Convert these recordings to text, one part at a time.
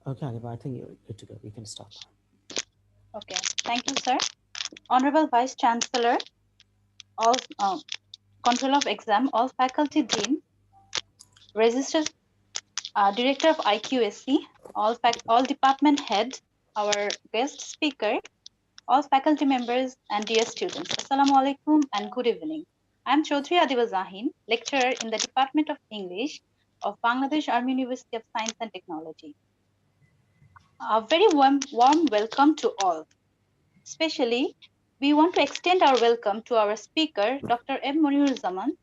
Okay, Adiba, I think you're good to go. We can start Okay, thank you, sir. Honorable Vice Chancellor, all Control of Exam, all faculty dean, registered Director of IQAC, all department head, our guest speaker, all faculty members, and dear students. Assalamu alaikum and good evening. I am Chaudhry Adiba Zahin, lecturer in the Department of English of Bangladesh Army University of Science and Technology. A very warm welcome to all. Especially, we want to extend our welcome to our speaker, Dr. M. Munir Zaman,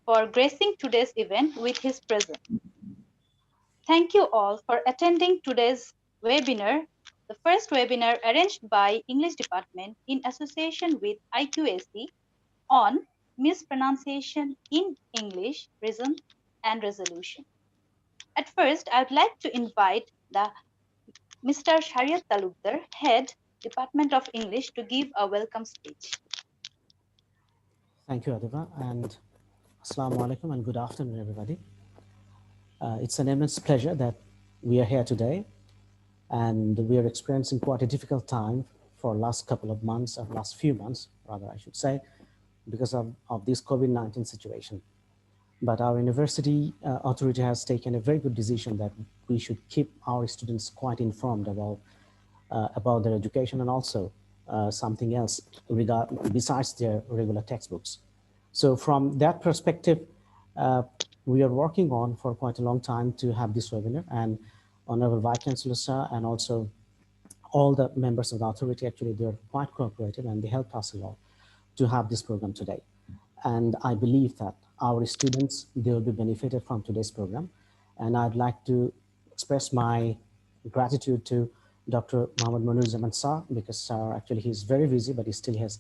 for gracing today's event with his presence. Thank you all for attending today's webinar, the first webinar arranged by English Department in association with IQAC on mispronunciation in English, reason and resolution. At first, I would like to invite the Mr. Shariat Talukdar, Head, Department of English, to give a welcome speech. Thank you, Adiba, and Assalamu alaikum and good afternoon, everybody. It's an immense pleasure that we are here today, and we are experiencing quite a difficult time for last couple of months, or last few months, rather, I should say, because of this COVID-19 situation. But our university authority has taken a very good decision that we should keep our students quite informed about their education and also something else besides their regular textbooks. So from that perspective, uh, we are working on for quite a long time to have this webinar, and Honorable Vice Chancellor Sir and also all the members of the authority, actually, they're quite cooperative and they helped us a lot to have this program today. And I believe that our students, they will be benefited from today's program. And I'd like to express my gratitude to Dr. Mohammad Manur Zaman Sir, because Sir, actually, he's very busy, but he still has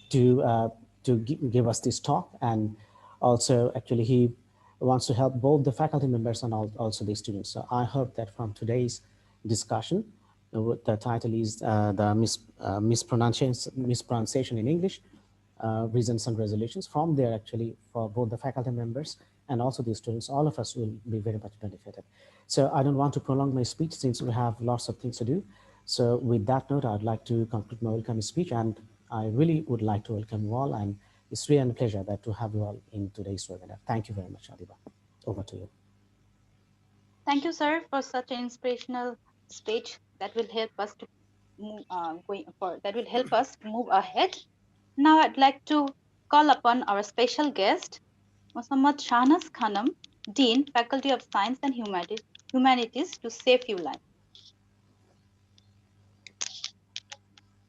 given us this opportunity to give us this talk. And also, actually, he wants to help both the faculty members and also the students. So I hope that from today's discussion, the title is mispronunciation in English, reasons and resolutions. From there, actually, for both the faculty members and also the students, all of us will be very much benefited. So I don't want to prolong my speech since we have lots of things to do. So with that note, I'd like to conclude my welcome speech, and I really would like to welcome you all, and it's really a pleasure that to have you all in today's webinar. Thank you very much, Adiba. Over to you. Thank you, sir, for such an inspirational speech that will help us to that will help us move ahead. Now, I'd like to call upon our special guest, Mohammad Shahnaz Khanam, Dean, Faculty of Science and Humanities, to say a few lines.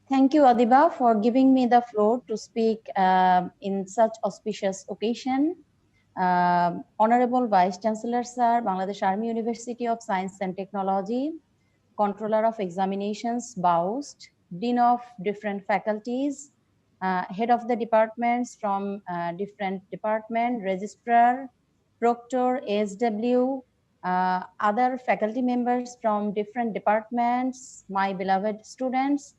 Thank you, Adiba, for giving me the floor to speak in such auspicious occasion. Honorable Vice Chancellor, Sir, Bangladesh Army University of Science and Technology, Controller of Examinations, BAUST, Dean of different faculties, Head of the departments from different department, Registrar, Proctor, SW, other faculty members from different departments, my beloved students,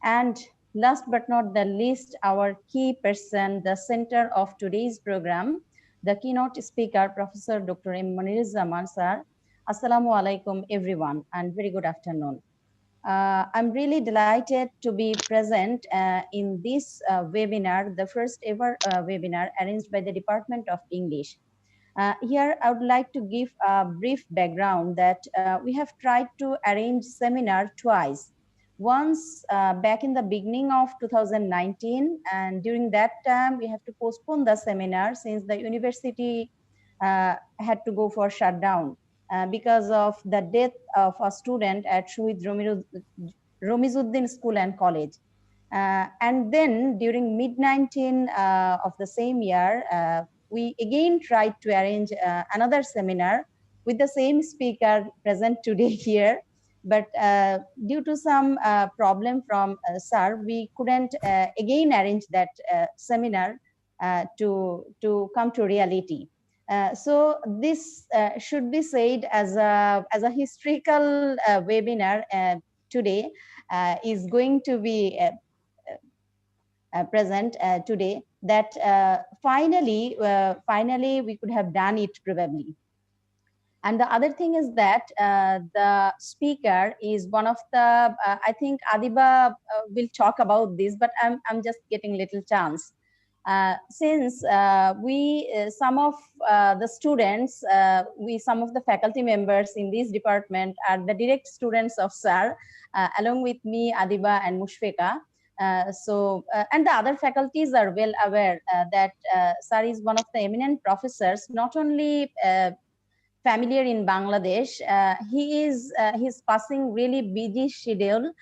and last but not the least, our key person, the center of today's program, the keynote speaker, Professor Dr. M. Munir Zaman, sir. Assalamu alaikum, everyone, and very good afternoon. I'm really delighted to be present in this webinar, the first ever webinar arranged by the Department of English. Here, I would like to give a brief background that we have tried to arrange seminar twice. Once back in the beginning of 2019, and during that time, we have to postpone the seminar since the university had to go for shutdown because of the death of a student at Shuhid Romizuddin School and College. And then during mid-19 of the same year, we again tried to arrange another seminar with the same speaker present today here. But due to some problem from SAR, we couldn't again arrange that seminar to come to reality. So this should be said as a historical webinar today is going to be present today, that finally we could have done it probably. And the other thing is that the speaker is one of the, I think Adiba will talk about this, but I'm just getting little chance. Since some of the students, some of the faculty members in this department are the direct students of SAR, along with me, Adiba and Mushfika. And the other faculties are well aware that SAR is one of the eminent professors, not only familiar in Bangladesh. He's passing really busy schedule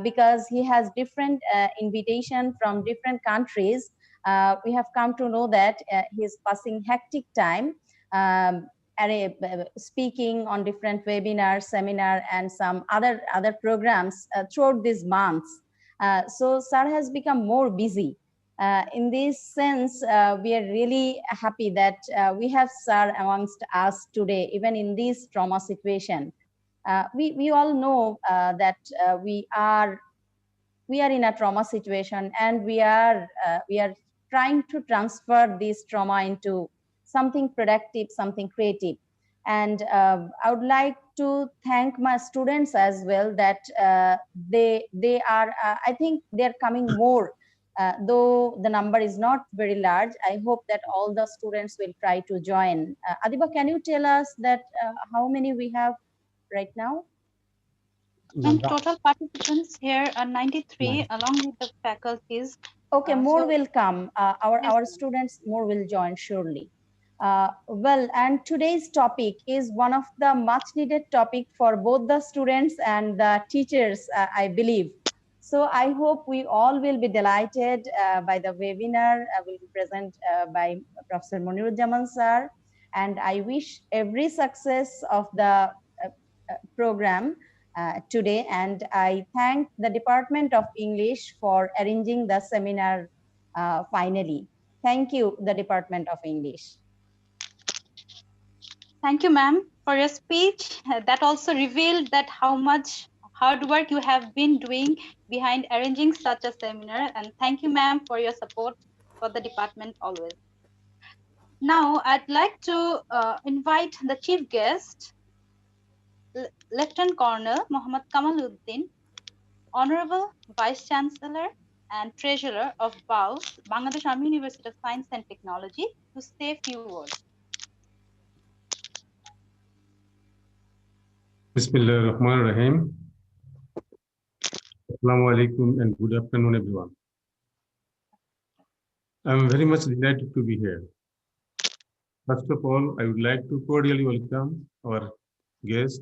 because he has different invitation from different countries. We have come to know that he's passing hectic time speaking on different webinars, seminar, and some other programs throughout these months. So Sir has become more busy. In this sense, we are really happy that we have Sir amongst us today, even in this trauma situation. We all know that we are in a trauma situation, and we are trying to transfer this trauma into something productive, something creative. And I would like to thank my students as well, that they are I think they're coming more, though the number is not very large. I hope that all the students will try to join. Adiba, can you tell us that how many we have right now? And total participants here are 93, along with the faculties. Okay, more So will come. yes, Our students more will join surely. Well, and today's topic is one of the much needed topic for both the students and the teachers, I believe. So I hope we all will be delighted by the webinar will be present by Professor Monirujjaman sir. And I wish every success of the program today, and I thank the Department of English for arranging the seminar finally. Thank you, the Department of English. thank you, ma'am, for your speech. That also revealed that how much hard work you have been doing behind arranging such a seminar. And thank you, ma'am, for your support for the department always. Now, I'd like to invite the chief guest, Lieutenant Colonel Muhammad Kamaluddin, Honorable Vice Chancellor and Treasurer of BAUS, Bangladesh Army University of Science and Technology, to say a few words. Bismillah ar-Rahman ar-Rahim. Assalamu alaikum and good afternoon, everyone. I'm very much delighted to be here. First of all, I would like to cordially welcome our guest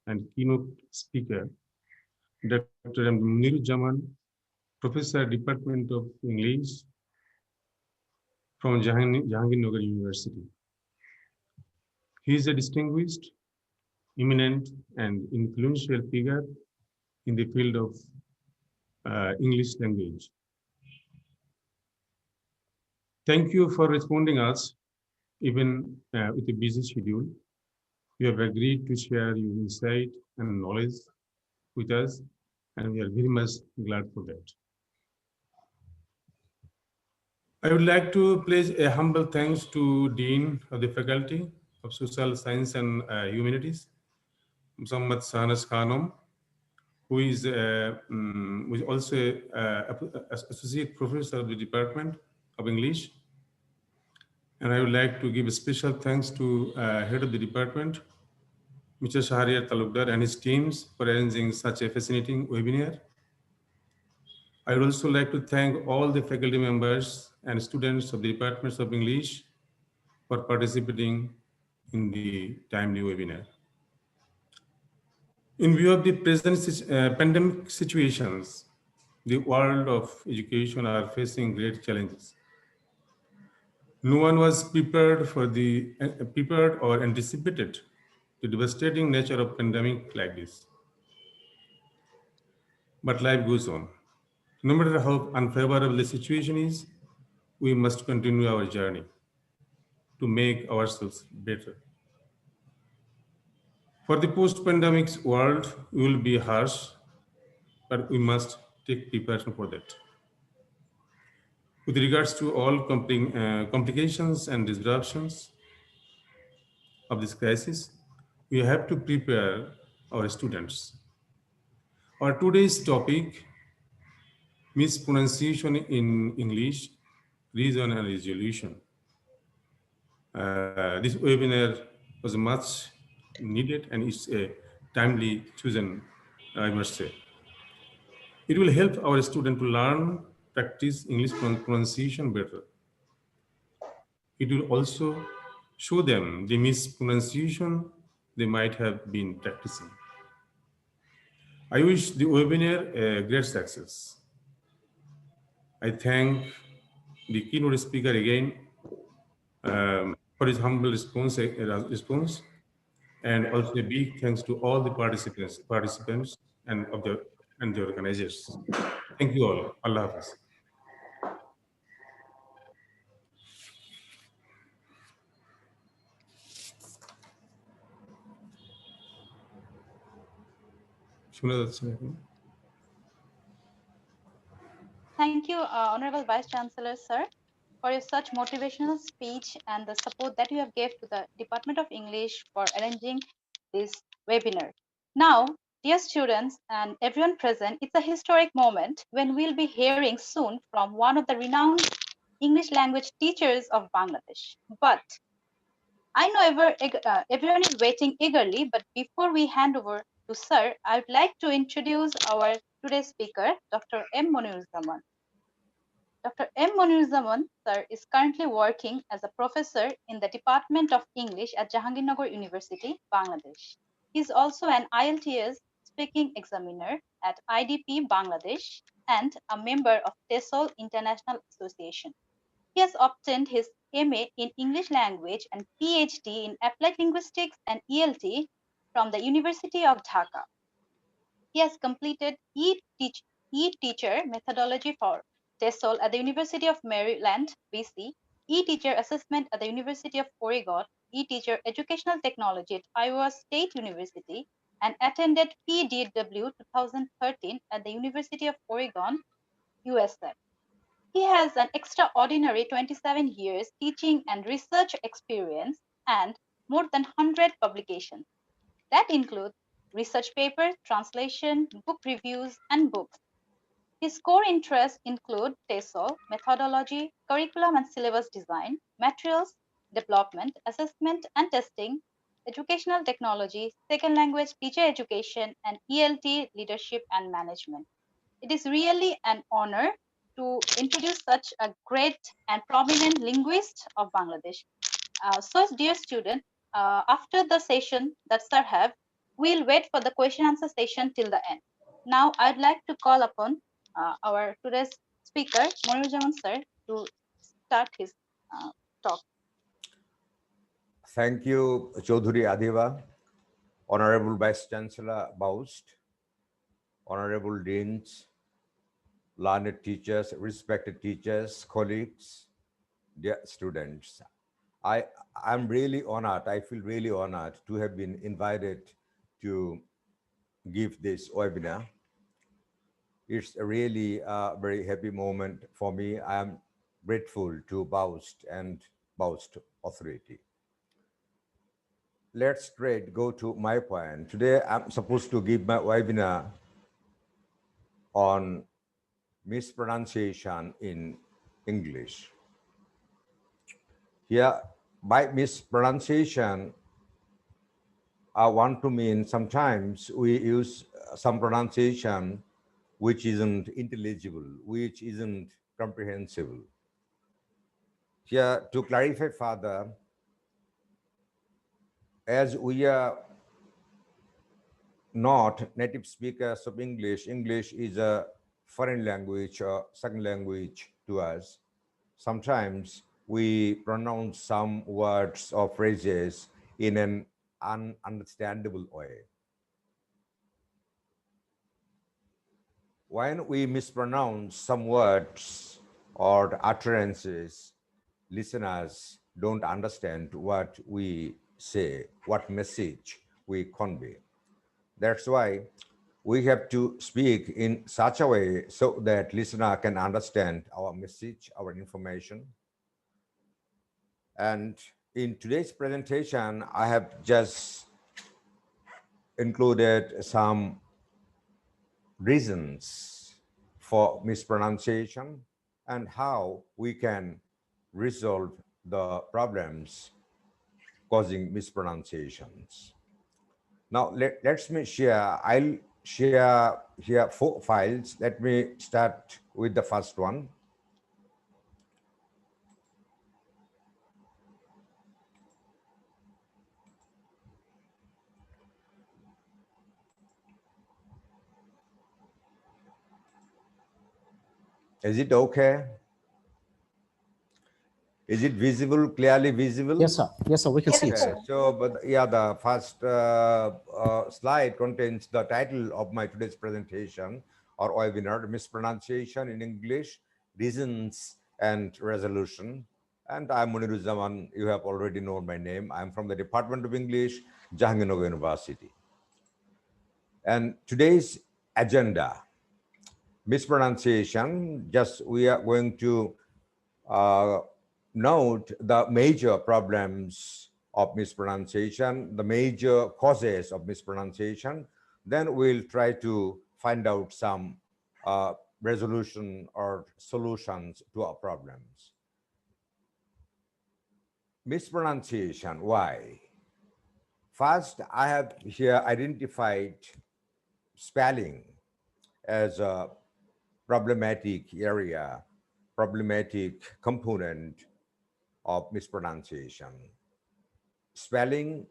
and keynote speaker, Dr. Munirujjaman, Professor, Department of English from Jahangirnagar University. He is a distinguished, eminent, and influential figure in the field of English language. Thank you for responding us, even with a busy schedule. You have agreed to share your insight and knowledge with us, and we are very much glad for that. I would like to place a humble thanks to Dean of the Faculty of Social Science and Humanities, Muhammad Sanas Khanum, who is also Associate Professor of the Department of English. And I would like to give a special thanks to Head of the Department, Mr. Shahriyar Talukdar, and his teams for arranging such a fascinating webinar. I would also like to thank all the faculty members and students of the Departments of English for participating in the timely webinar. In view of the present pandemic situations, the world of education are facing great challenges. No one was prepared or anticipated the devastating nature of pandemic like this. But life goes on. No matter how unfavorable the situation is, we must continue our journey to make ourselves better. For the post-pandemic world, we will be harsh, but we must take preparation for that. With regards to all complications and disruptions of this crisis, we have to prepare our students. Our today's topic, mispronunciation in English, reason and resolution. This webinar was much needed and it's a timely chosen, I must say. It will help our students to learn, practice English pronunciation better. It will also show them the mispronunciation they might have been practicing. I wish the webinar a great success. I thank the keynote speaker again for his humble response, and also a big thanks to all the participants and the organizers. Thank you all. Allah Hafiz. শোনা যাচ্ছে না এখন? Thank you, Honorable Vice Chancellor, sir, for your such motivational speech and the support that you have gave to the Department of English for arranging this webinar. Now, dear students and everyone present, it's a historic moment when we'll be hearing soon from one of the renowned English language teachers of Bangladesh. But I know everyone is waiting eagerly, but before we hand over to Sir, I would like to introduce our today's speaker, Dr. M. Moniruzzaman. Dr. M. Moniruzzaman, sir, is currently working as a professor in the Department of English at Jahangirnagar University, Bangladesh. He is also an IELTS speaking examiner at IDP Bangladesh and a member of TESOL International Association. He has obtained his MA in English language and PhD in applied linguistics and ELT from the University of Dhaka. He has completed e-teacher methodology for TESOL at the University of Maryland, BC, e-teacher assessment at the University of Oregon, e-teacher educational technology at Iowa State University, and attended PDW 2013 at the University of Oregon, USA. He has an extraordinary 27 years teaching and research experience and more than 100 publications. That include research papers, translation, book reviews, and books. His core interests include TESOL, methodology, curriculum and syllabus design, materials, development, assessment and testing, educational technology, second language teacher education, and ELT leadership and management. It is really an honor to introduce such a great and prominent linguist of Bangladesh. So, dear student, after the session that sir have, we'll wait for the question answer session till the end. Now, I'd like to call upon our today's speaker, Moniruzzaman sir, to start his talk. Thank you, Chaudhuri Adiba, Honorable Vice Chancellor Baust, Honorable Deans, learned teachers, respected teachers, colleagues, dear students. I'm really honored, I feel really honored to have been invited to give this webinar. It's a really very happy moment for me. I am grateful to Baust and Baust Authority. Let's straight go to my point. Today, I'm supposed to give my webinar on mispronunciation in English. Here, by mispronunciation, I want to mean sometimes we use some pronunciation which isn't intelligible, which isn't comprehensible. Here, to clarify further, as we are not native speakers of English, English is a foreign language or second language to us. Sometimes we pronounce some words or phrases in an ununderstandable way. When we mispronounce some words or utterances, listeners don't understand what we say, what message we convey. That's why we have to speak in such a way so that listener can understand our message, our information. And in today's presentation, I have just included some reasons for mispronunciation and how we can resolve the problems causing mispronunciations. Now, let's me share. I'll share here 4 files. Let me start with the first one. Is it okay? Is it visible, clearly visible? Yes, sir. Yes, sir. We can see it, Okay, sir. so, but yeah, the first slide contains the title of my today's presentation or webinar, Mispronunciation in English, Reasons and Resolution. And I'm Muniruzzaman. You have already known my name. I'm from the Department of English, Jahangirnagar University. And today's agenda, mispronunciation, just we are going to note the major problems of mispronunciation, the major causes of mispronunciation. Then we'll try to find out some resolution or solutions to our problems. Mispronunciation, why? First, I have here identified spelling as a problematic area, problematic component of mispronunciation. Spelling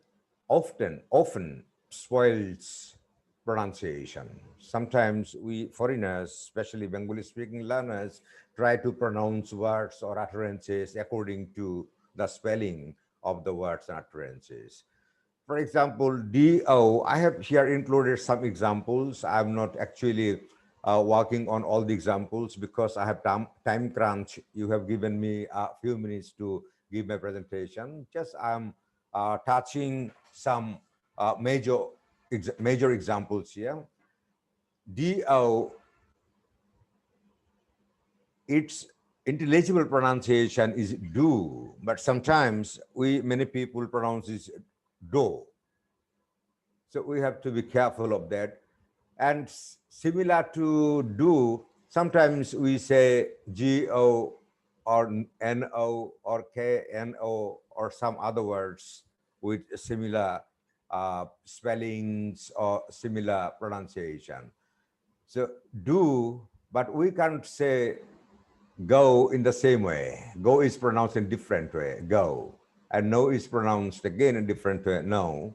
often spoils pronunciation. Sometimes we foreigners, especially Bengali speaking learners, try to pronounce words or utterances according to the spelling of the words and utterances. For example, DO, I have here included some examples. I'm not actually working on all the examples because I have time crunch. You have given me a few minutes to give my presentation. Just I'm touching some major examples here. DO, its intelligible pronunciation is do, but sometimes many people pronounce it do. So we have to be careful of that. And similar to do, sometimes we say GO or NO or KNO or some other words with similar spellings or similar pronunciation. So do, but we can't say go in the same way. Go is pronounced in different way, go. And no is pronounced again in different way, no.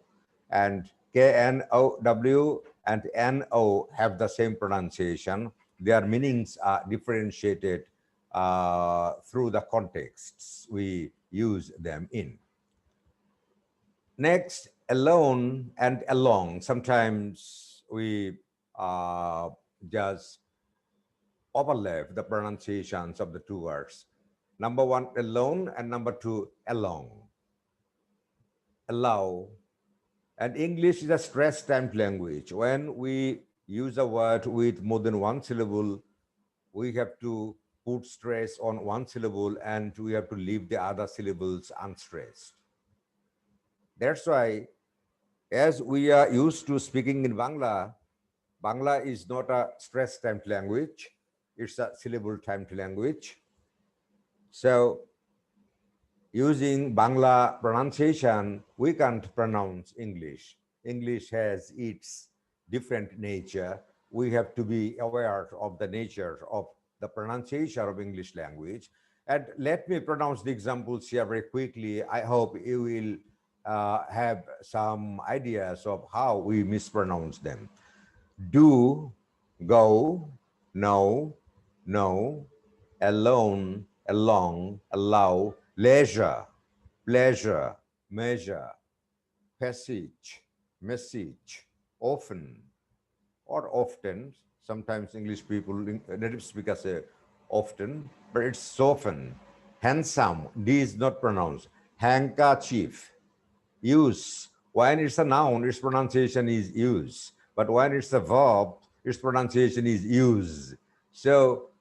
And KNOW and NO have the same pronunciation. Their meanings are differentiated through the contexts we use them in. Next, alone and along. Sometimes we just overlap the pronunciations of the two words. Number one, alone, and number two, along. Allow. And English is a stress-timed language. When we use a word with more than one syllable, we have to put stress on one syllable and we have to leave the other syllables unstressed. That's why, as we are used to speaking in Bangla, Bangla is not a stress-timed language. It's a syllable-timed language. So using Bangla pronunciation, we can't pronounce English. English has its different nature. We have to be aware of the nature of the pronunciation of English language. And let me pronounce the examples here very quickly. I hope you will have some ideas of how we mispronounce them. Do, go, no, no, alone, along, allow, leisure, pleasure, measure, passage, message, often, or often. Sometimes English people, native speakers say often, but it's often. Handsome, D is not pronounced. Handkerchief, use. When it's a noun, its pronunciation is use. But when it's a verb, its pronunciation is use. So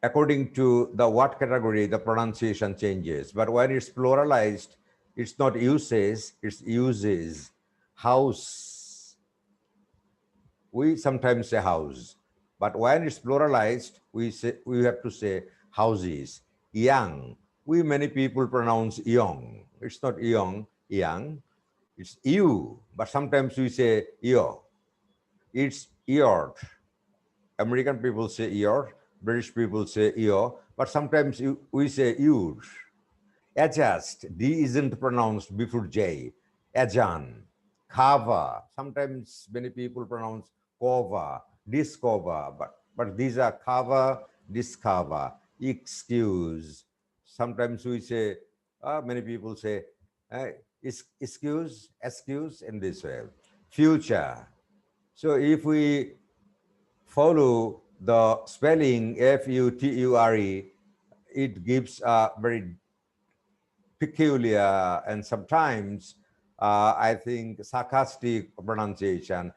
according to the what category, the pronunciation changes. But when it's pluralized, it's not uses, it's uses. House, we sometimes say house, but when it's pluralized, we have to say houses. Young, we many people pronounce young. It's not young, young. It's you, but sometimes we say yo. It's your. American people say your, British people say yo, but sometimes we say your. Adjust, D isn't pronounced before J. Ajan, Kava. Sometimes many people pronounce Kova, Discover, but these are Kava, Discover, excuse. Sometimes we say, many people say, excuse in this way. Future. So if we follow the spelling Future, it gives a very peculiar and sometimes I think sarcastic pronunciation.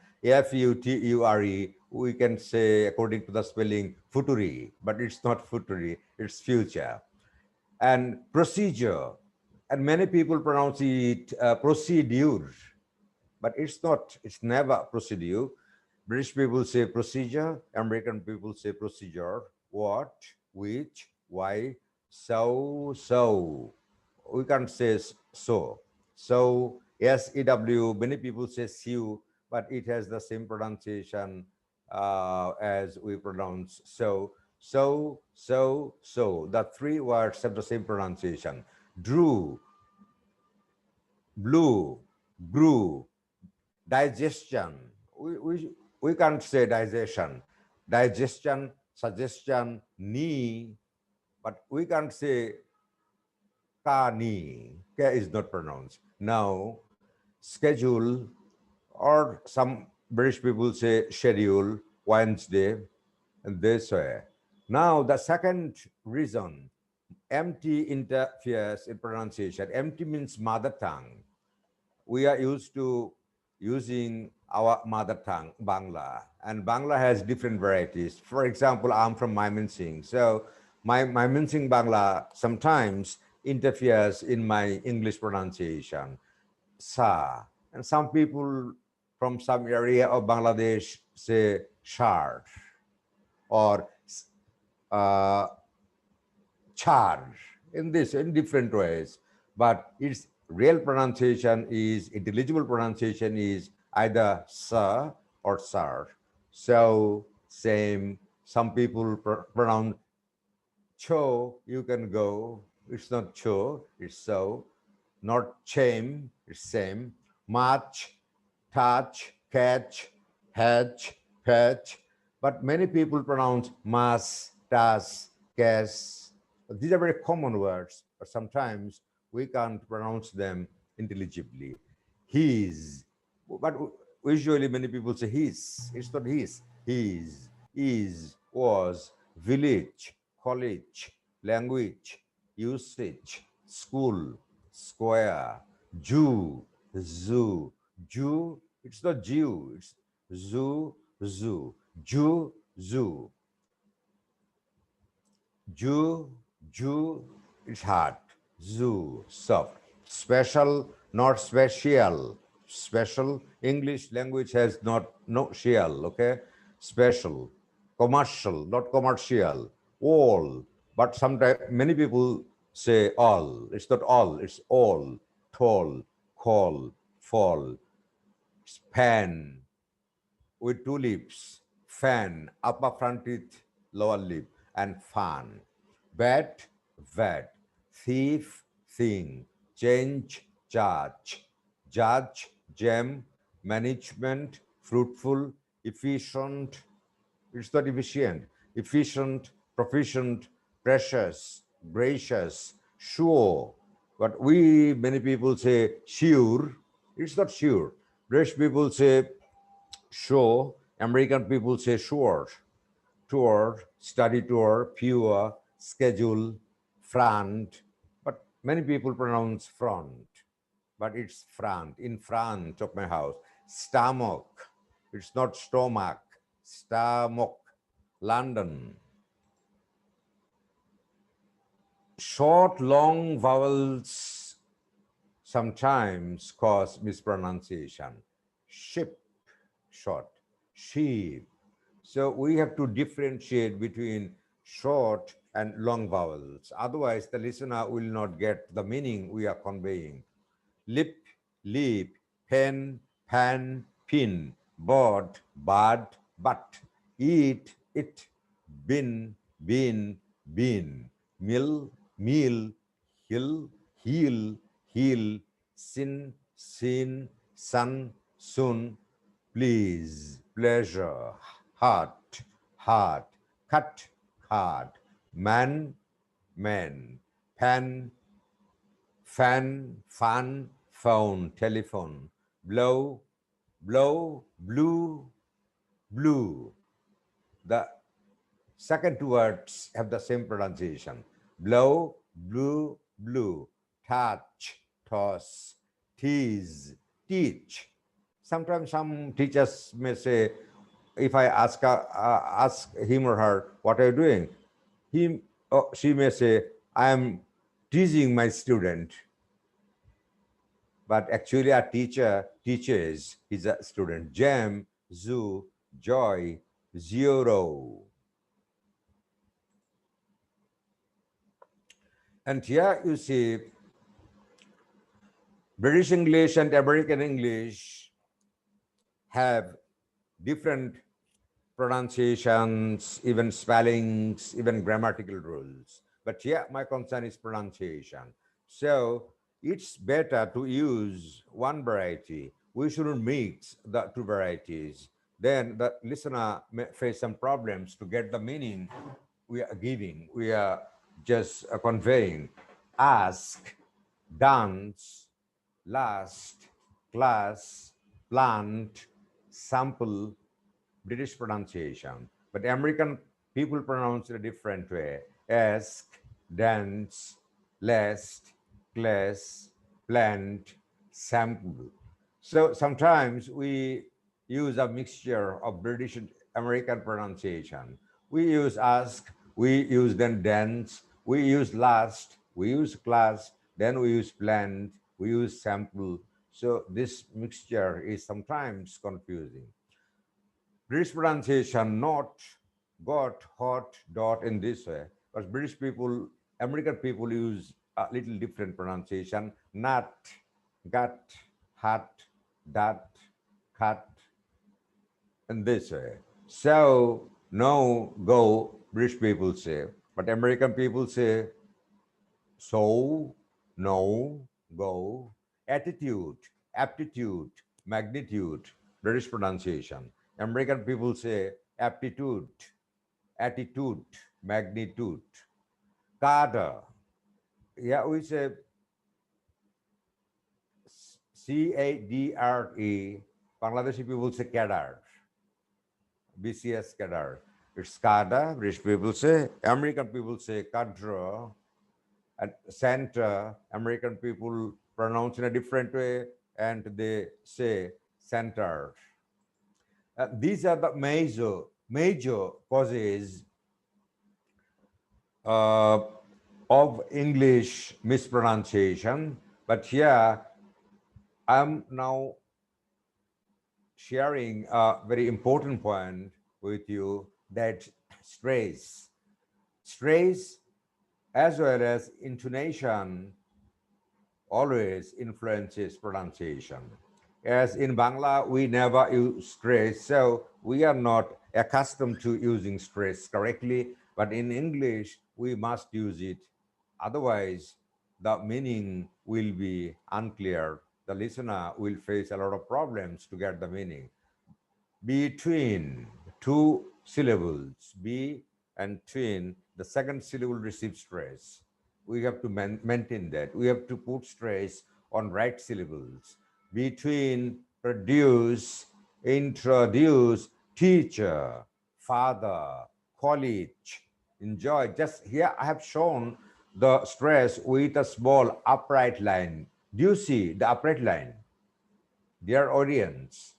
Future, we can say according to the spelling futuri, but it's not futuri, it's future. And procedure, and many people pronounce it procedure, but it's not, it's never procedure. British people say procedure, American people say procedure. What, which, why, so. We can't say so. So, SEW, many people say SEW, but it has the same pronunciation as we pronounce so. So. The three words have the same pronunciation. Drew, blue, grew, digestion. We can't say digestion. Digestion, suggestion, knee, but we can't say Kani. K is not pronounced. Now, schedule, or some British people say schedule, Wednesday, and this way. Now, the second reason, MT interferes in pronunciation. MT means mother tongue. We are used to using our mother tongue, Bangla, and Bangla has different varieties. For example, I'm from Mymensingh, so my Mymensingh Bangla sometimes interferes in my English pronunciation, sa. And some people from some area of Bangladesh say shard or uh, charge in different ways, but its real pronunciation is intelligible pronunciation is either sir or sir. So same. Some people pronounce cho. You can go. It's not cho. It's so. Not shame. It's same. Much, touch, catch, hatch, patch. But many people pronounce mas, tas, cas. These are very common words, but sometimes we can't pronounce them intelligibly. His, but usually many people say his. It's not his. His, is, was, village, college, language, usage, school, square, Jew, zoo, Jew. It's not Jew. It's zoo, zoo, Jew, zoo. Jew, Jew, it's hard. Zoo, soft. Special, not special. Special, English language has not no shell, okay? Special, commercial, not commercial. All, but sometimes many people say all. It's not all, it's all. Tall, call, fall. Span, with two lips, fan, upper front teeth, lower lip, and fan. Bat, vat, thief, thing, change, charge, judge, gem, management, fruitful, efficient. It's not efficient, efficient, proficient, precious, gracious, sure. But we, many people say sure. It's not sure. British people say sure. American people say sure. Tour, study tour, pure, schedule, front. But many people pronounce front, but it's front, in front of my house. Stomach, it's not stomach. Stomach, London. Short, long vowels sometimes cause mispronunciation. Ship, short. sheep. So we have to differentiate between short and long vowels. Otherwise, the listener will not get the meaning we are conveying. Lip, leap, pen, pan, pin, board, bud, but, eat, it, bin, bean, bean, mill, meal, hill, heel, heel, sin, sin, sun, soon, please, pleasure, heart, heart, cut, card, man, man, pan, fan, fun, phone, telephone, blow, blow, blue, blue. The second two words have the same pronunciation. Blow, blue, blue. Touch, toss. Tease, teach. Sometimes some teachers may say, if I ask him or her, what are you doing? He or she may say, I am teasing my student. But actually our teacher teaches his student. Jam, zoo, joy, zero. And here you see British English and American English have different pronunciations, even spellings, even grammatical rules. But here my concern is pronunciation. So it's better to use one variety. We shouldn't mix the two varieties. Then the listener may face some problems to get the meaning we are giving. We are just conveying. Ask, dance, last, class, plant, sample, British pronunciation. But American people pronounce it a different way. Ask, dance, last, class, plant, sample. So sometimes we use a mixture of British and American pronunciation. We use ask, we use then dance, we use last, we use class, then we use plant, we use sample. So this mixture is sometimes confusing. British pronunciation not got hot dot in this way, but British people, American people use a little different pronunciation. Nut, gut, hut, dat, cut, in this way. So, no, go, British people say, but American people say so, no, go, attitude, aptitude, magnitude, British pronunciation. American people say aptitude, attitude, magnitude. Cadre, yeah, we say CADRE. Bangladeshi people say cadre, BCS cadre. It's cadre, British people say. American people say cadre. And center, American people pronounce in a different way, and they say center. These are the major causes of English mispronunciation. But here, I'm now sharing a very important point with you, that stress as well as intonation always influences pronunciation. As in Bangla, we never use stress, so we are not accustomed to using stress correctly, but in English, we must use it. Otherwise, the meaning will be unclear. The listener will face a lot of problems to get the meaning. Between two syllables, be and twin, the second syllable receives stress. We have to maintain that. We have to put stress on right syllables. Between, produce, introduce, teacher, father, college, enjoy. Just here I have shown the stress with a small upright line. Do you see the upright line? Dear audience,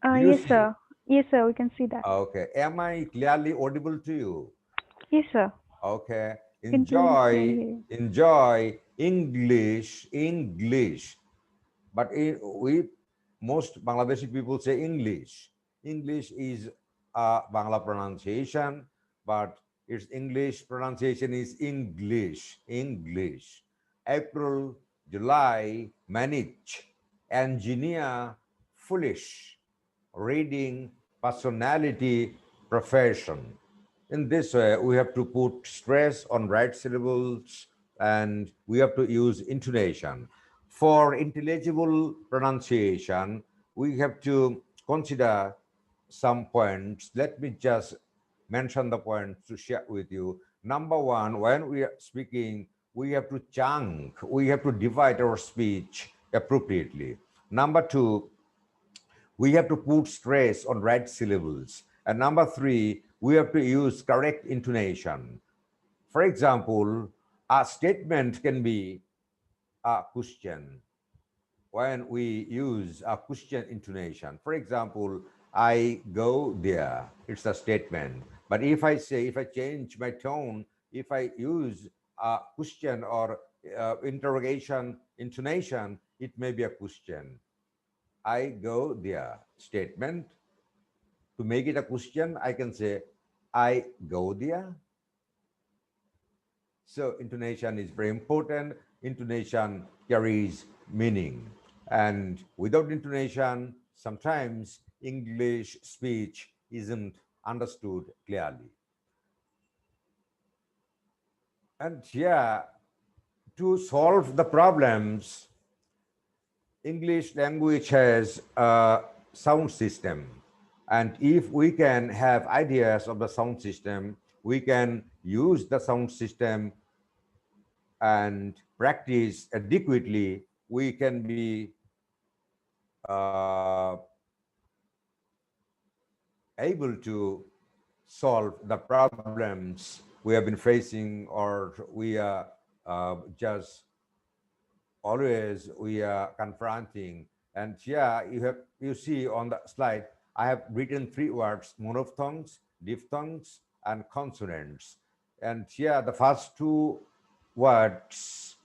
do you Yes, see? sir. Yes, sir. We can see that. Okay. Am I clearly audible to you? Yes, sir. Okay. Can clearly Enjoy, hear you. enjoy English, English. But we most Bangladeshi people say English. English is a Bangla pronunciation, but its English pronunciation is English. English. April, July, manage, engineer, foolish, reading, personality, profession. In this way, we have to put stress on right syllables and we have to use intonation. For intelligible pronunciation, we have to consider some points. Let me just mention the points to share with you. Number one, when we are speaking, we have to chunk, we have to divide our speech appropriately. Number two, we have to put stress on right syllables. And number three, we have to use correct intonation. For example, a statement can be a question when we use a question intonation. For example, I go there, it's a statement. But if I say, if I change my tone, if I use a question or interrogation intonation, it may be a question. I go there statement. To make it a question, I can say, I go there. So intonation is very important. Intonation carries meaning. And without intonation, sometimes English speech isn't understood clearly. And yeah, to solve the problems, English language has a sound system. And if we can have ideas of the sound system, we can use the sound system and practice adequately, we can be uh, able to solve the problems we have been facing or we are just always we are confronting. And yeah, you see on the slide, I have written three words: monophthongs, diphthongs, and consonants. And yeah, the first two words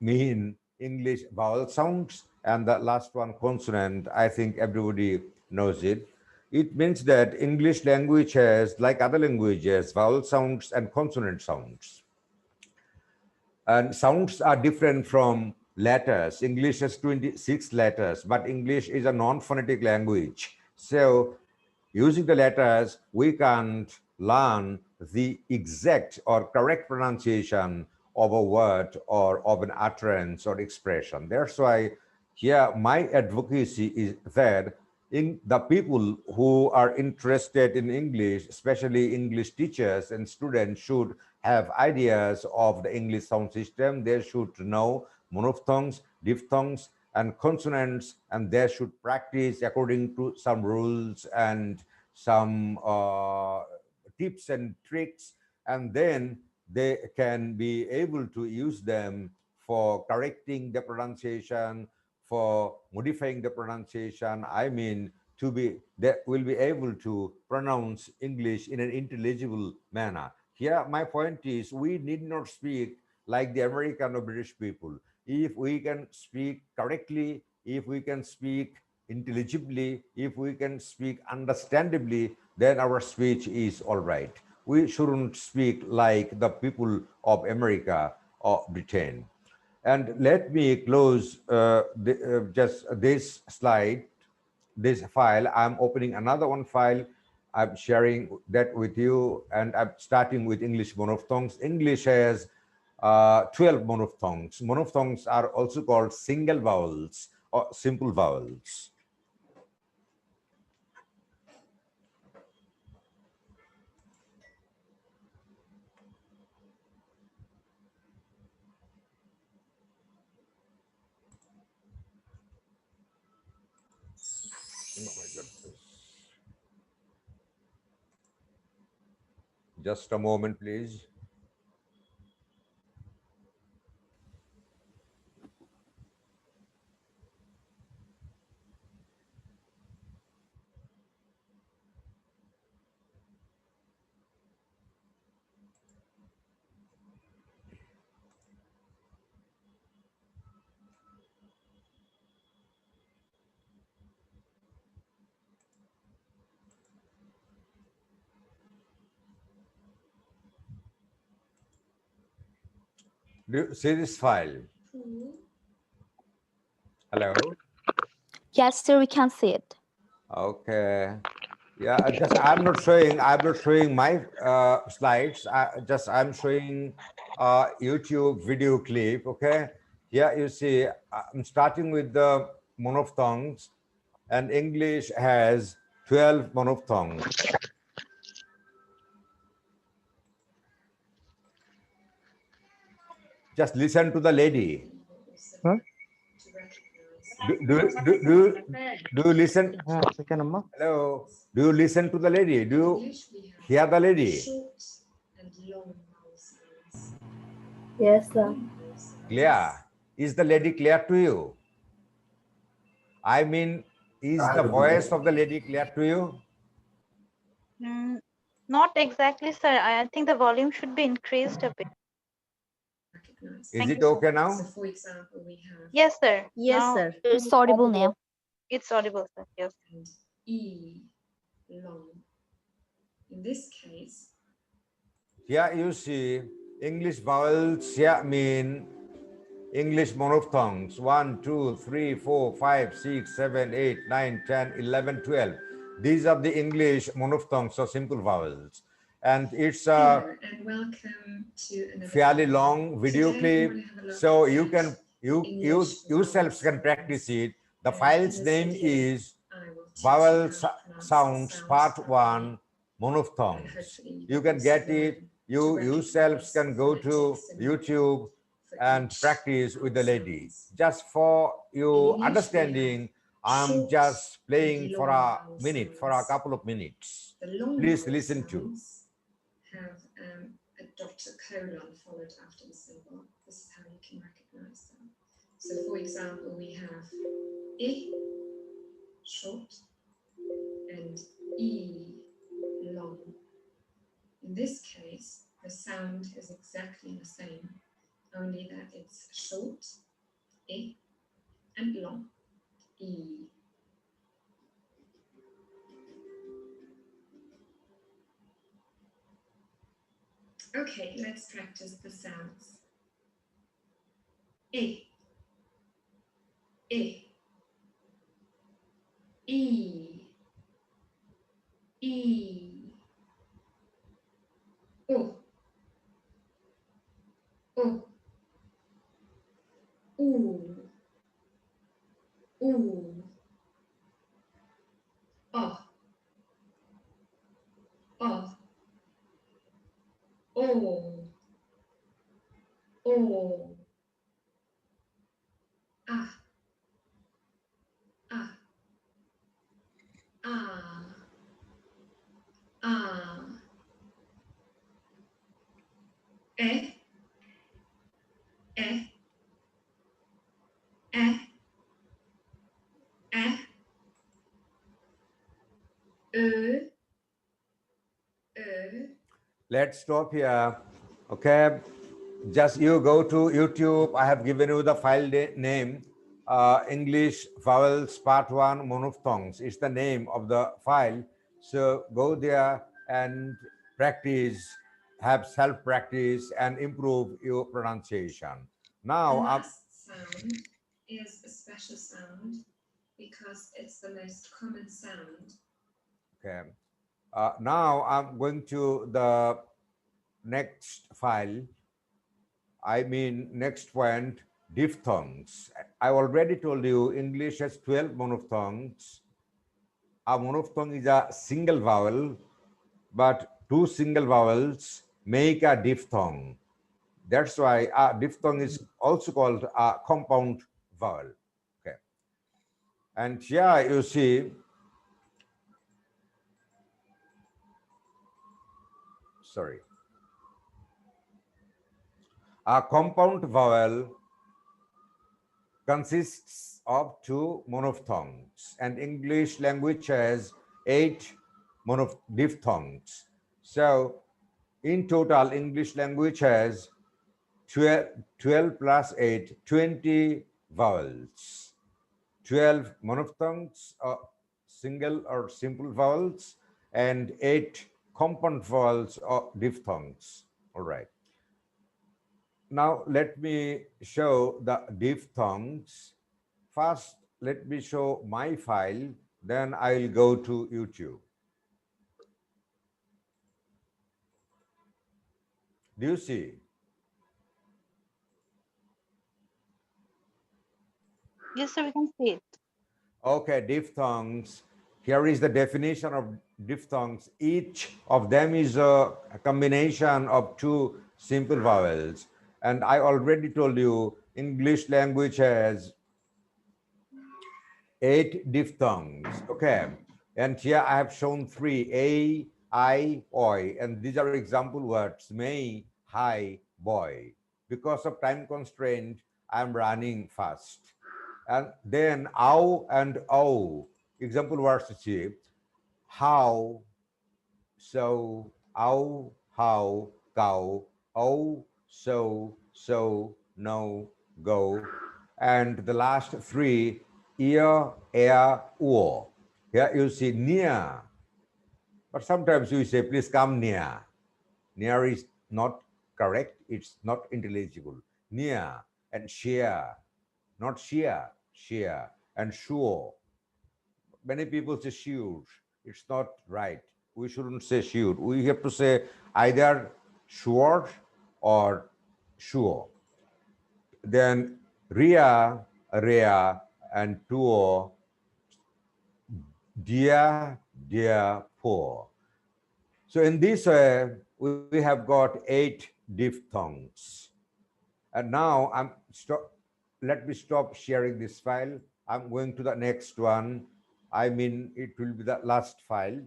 mean English vowel sounds, and the last one consonant. I think everybody knows it. It means that English language has, like other languages, vowel sounds and consonant sounds. And sounds are different from letters. English has 26 letters, but English is a non-phonetic language. So using the letters, we can't learn the exact or correct pronunciation of a word or of an utterance or expression. That's why here my advocacy is that in the people who are interested in English, especially English teachers and students, should have ideas of the English sound system. They should know monophthongs, diphthongs, and consonants, and they should practice according to some rules and some tips and tricks, and then they can be able to use them for correcting the pronunciation, for modifying the pronunciation. I mean, to be they will be able to pronounce English in an intelligible manner. Here, my point is, we need not speak like the American or British people. If we can speak correctly, if we can speak intelligibly, if we can speak understandably, then our speech is all right. We shouldn't speak like the people of America or Britain. And let me close just this slide, this file. I'm opening another one file. I'm sharing that with you, and I'm starting with English monophthongs. English has 12 monophthongs. Monophthongs are also called single vowels or simple vowels. Oh my goodness. Just a moment, please. Do you see this file? Hello? Yes, sir, we can see it. Okay. Yeah, I'm not showing my slides. I'm showing YouTube video clip. Okay. Here you see I'm starting with the monophthongs, and English has 12 monophthongs. Just listen to the lady. Huh? Do you listen? Hello. Do you listen to the lady? Do you hear the lady? Yes, sir. Clear? Is the lady clear to you? I mean, is the voice of the lady clear to you? Mm, not exactly, sir. I think the volume should be increased a bit. Is Thank it you, sir. okay now? Yes, sir. Yes, Now sir. It's audible now. it's audible, sir. Yes. Here you see English vowels. Here mean English monophthongs 1, 2, 3, 4, 5, 6, 7, 8, 9, 10, 11, 12. These are the English monophthongs or simple vowels. And it's a fairly long video clip. So you yourselves can practice it. The file's name is Vowel Sounds Part 1 Monophthongs. You can get it. You yourselves can go to YouTube and practice with the lady. Just for you understanding, I'm just playing for a minute, for a couple of minutes. Please listen to. Have a dot, a colon followed after the symbol. This is how you can recognize them. So for example, we have I, short, and E, long. In this case, the sound is exactly the same, only that it's short, I, and long, E. Okay, let's practice the sounds. I, I, E, E, O, O, U, U, O, O, O, O, A, A, A, A, E, E, E, E, Ö, Ö. Let's stop here. Okay. Just you go to YouTube. I have given you the file name. English Vowels Part 1 Monophthongs is the name of the file. So go there and practice, have self-practice and improve your pronunciation. The Now, last sound is a special sound because it's the most common sound. okay. Now I'm going to the next file. I mean, next point, diphthongs. I already told you English has 12 monophthongs. A monophthong is a single vowel, but two single vowels make a diphthong. That's why a diphthong is also called a compound vowel. Okay. And here you see, sorry. A compound vowel consists of two monophthongs, and English language has 8 diphthongs. So in total, English language has 12 plus 8, 20 vowels, 12 monophthongs, single or simple vowels, and 8 compound vowels or diphthongs. All right. Now let me show the diphthongs. First, let me show my file, then I'll go to YouTube. Do you see? Yes, sir, we can see it. Okay, diphthongs. Here is the definition of diphthongs. Each of them is a combination of two simple vowels. And I already told you, English language has 8 diphthongs. Okay. And here I have shown 3, A, I, oi. And these are example words, may, hi, boy. Because of time constraint, I'm running fast. And then ow and o, example words achieved. How, so, ow, how, cow, oh, so, no, go. And the last 3, ear, air, uo. Here you see near, but sometimes you say, please come near. Near is not correct, it's not intelligible. Near and share, not share, share. And sure. Many people say sure. It's not right. We shouldn't say sure. We have to say either sure or sure. Then ria, rea, and tuo, dia, dia, poor. So in this way, we have got 8 diphthongs. And now let me stop sharing this file. I'm going to the next one. I mean, it will be the last file.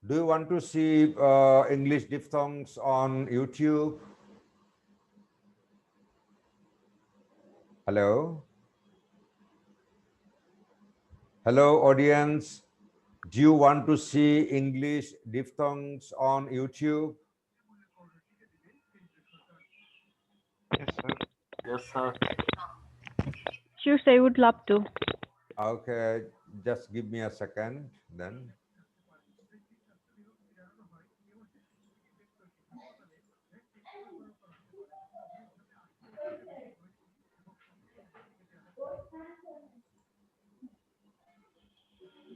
Do you want to see English diphthongs on YouTube? Hello? Hello, audience. Do you want to see English diphthongs on YouTube? Yes, sir. Yes, sir. Sure, sir, I would love to. Okay, just give me a second then.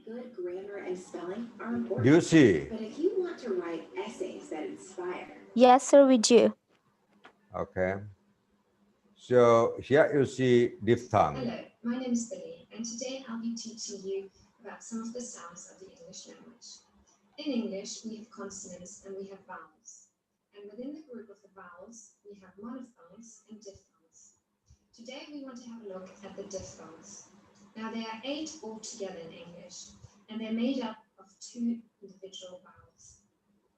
Good grammar and spelling are important. Do you see? But if you want to write essays that inspire. Yes, sir, we do. Okay. So here you see diphthong. Hello, my name is Billy, and today I'll be teaching you about some of the sounds of the English language. In English, we have consonants and we have vowels. And within the group of the vowels, we have monophthongs and diphthongs. Today, we want to have a look at the diphthongs. Now, there are 8 altogether in English, and they're made up of 2 individual vowels.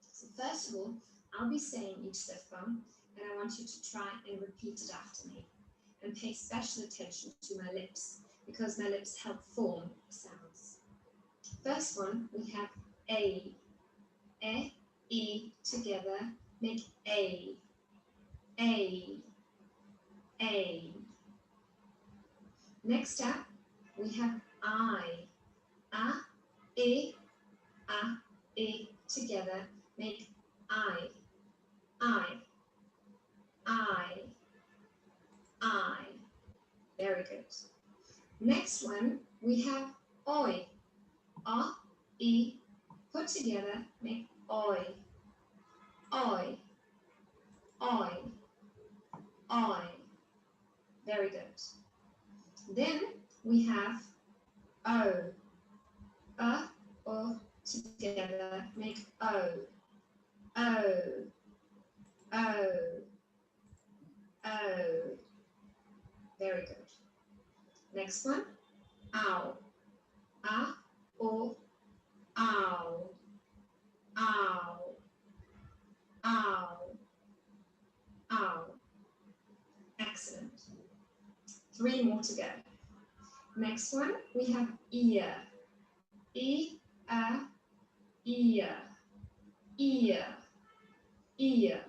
So first of all, I'll be saying each diphthong, and I want you to try and repeat it after me. And pay special attention to my lips, because my lips help form sounds. First one, we have A. E, E together make A. A. A. Next up, we have I. A, E, A, E together make I. I. I. I. Very good. Next one, we have Oi. A, E, put together make Oi. Oi. Oi. Oi. Very good. Then we have O. O together make O. O. O. O. Very good. Next one. Ow. O. Ow. Ow. Ow. Ow. Excellent. 3 more to go. Next one, we have ear. E, ear, ear, ear,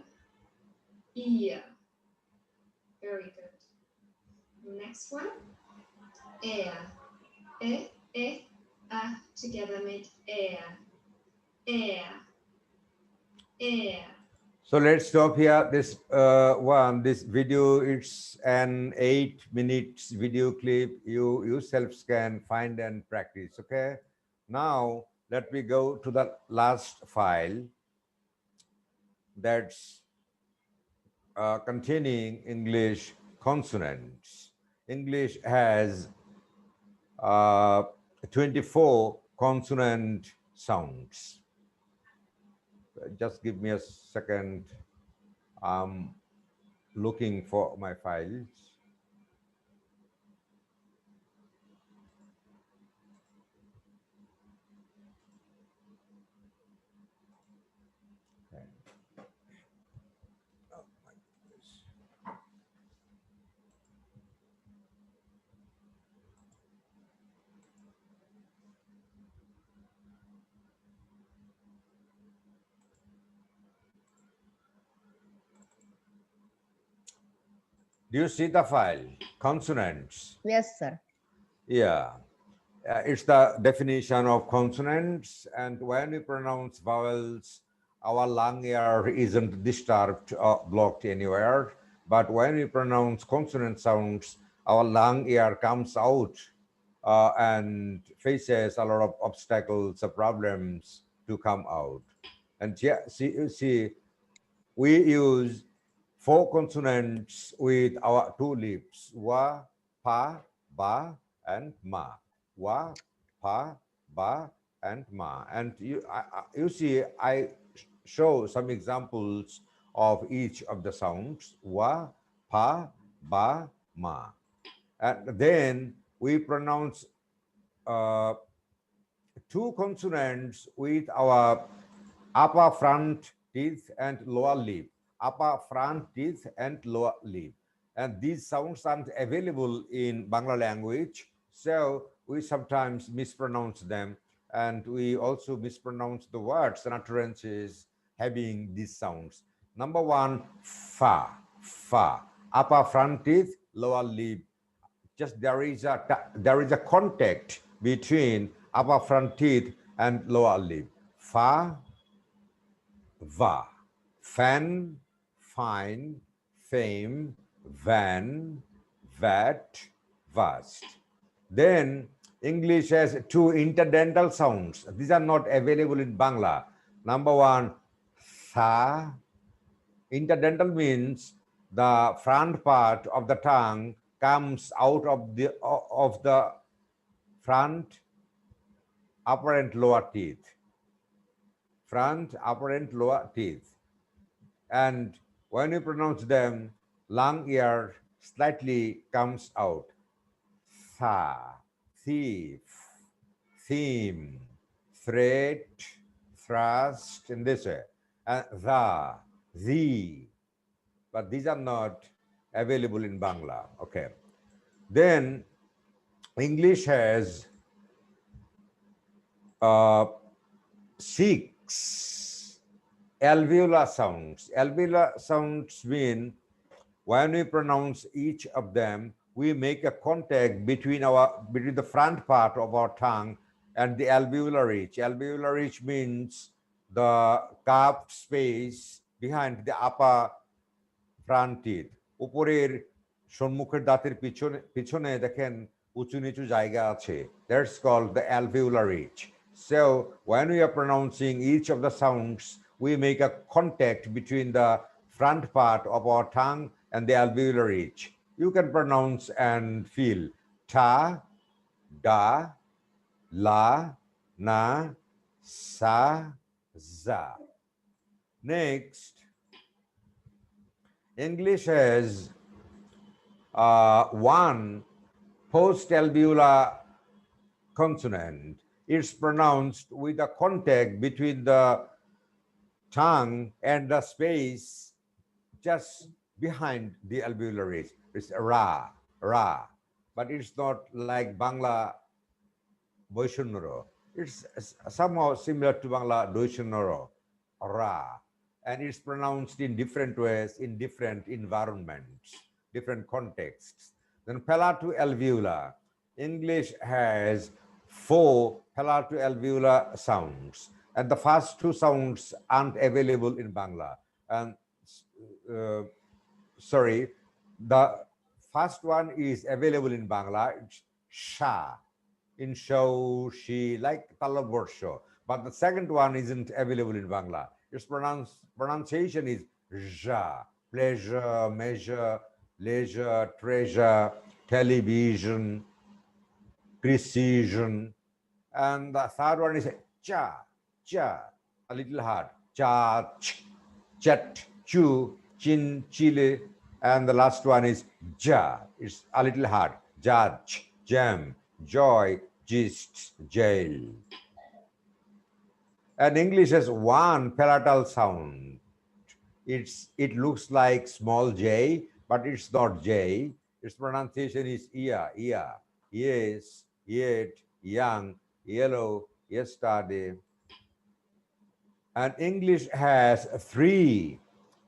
ear. Very good. Next one. Air. Together make air. Air. Air. So let's stop here. This this video, it's an 8 minutes video clip. You yourself can find and practice. Okay. Now let me go to the last file that's containing English consonants. English has 24 consonant sounds. Just give me a second. I'm looking for my files. Okay. Oh my goodness. Do you see the file? Consonants. Yes, sir. Yeah. It's the definition of consonants, and when we pronounce vowels, our lung air isn't disturbed or blocked anywhere. But when we pronounce consonant sounds, our lung air comes out and faces a lot of obstacles or problems to come out. And yeah, see, we use 4 consonants with our 2 lips: wa, pa, ba, and ma. Wa, pa, ba, and ma. And you see, I show some examples of each of the sounds: wa, pa, ba, ma. And then we pronounce 2 consonants with our upper front teeth and lower lip. Upper front teeth and lower lip. And these sounds aren't available in Bangla language, so we sometimes mispronounce them, and we also mispronounce the words and utterances having these sounds. Number 1, fa, fa. Upper front teeth, lower lip. Just there is a contact between upper front teeth and lower lip. Fa, va. Fan, fine, fame, van, vat, vast. Then English has 2 interdental sounds. These are not available in Bangla. Number 1, tha. Interdental means the front part of the tongue comes out of the front, upper and lower teeth. Front, upper and lower teeth. And when you pronounce them, lung air slightly comes out. Tha, thief, theme, threat, thrust, in this way. And the. But these are not available in Bangla. Okay. Then English has 6 alveolar sounds. Alveolar sounds mean when we pronounce each of them, we make a contact between the front part of our tongue and the alveolar ridge. Alveolar ridge means the carved space behind the upper front teeth. উপরের সম্মুখের দাঁতের পিছনে দেখেন উঁচু নিচু জায়গা আছে. That's called the alveolar ridge. So when we are pronouncing each of the sounds, we make a contact between the front part of our tongue and the alveolar ridge. You can pronounce and feel ta, da, la, na, sa, za. Next, English has 1 post-alveolar consonant. It's pronounced with a contact between the tongue and the space just behind the alveolar ridge. It's ra, ra. But it's not like Bangla Boishunoro. It's somehow similar to Bangla Doishunoro, ra. And it's pronounced in different ways in different environments. different contexts. Then palato-alveolar. English has 4 palato-alveolar sounds, and the first 2 sounds aren't available in Bangla. And uh, sorry, the first one is available in Bangla, it's sha, in show, she, like Talaborsho. But the second one isn't available in Bangla. Its pronunciation is ja, pleasure, measure, leisure, treasure, television, precision. And the third one is cha, cha, a little hard. Cha, ch, chat, chu, chin, chile. And the last one is ja. It's a little hard. Judge, jam, joy, gist, jail. And English has one palatal sound. It looks like small j, but it's not j. Its pronunciation is ia, ia, yes, yet, young, yellow, yesterday. And English has 3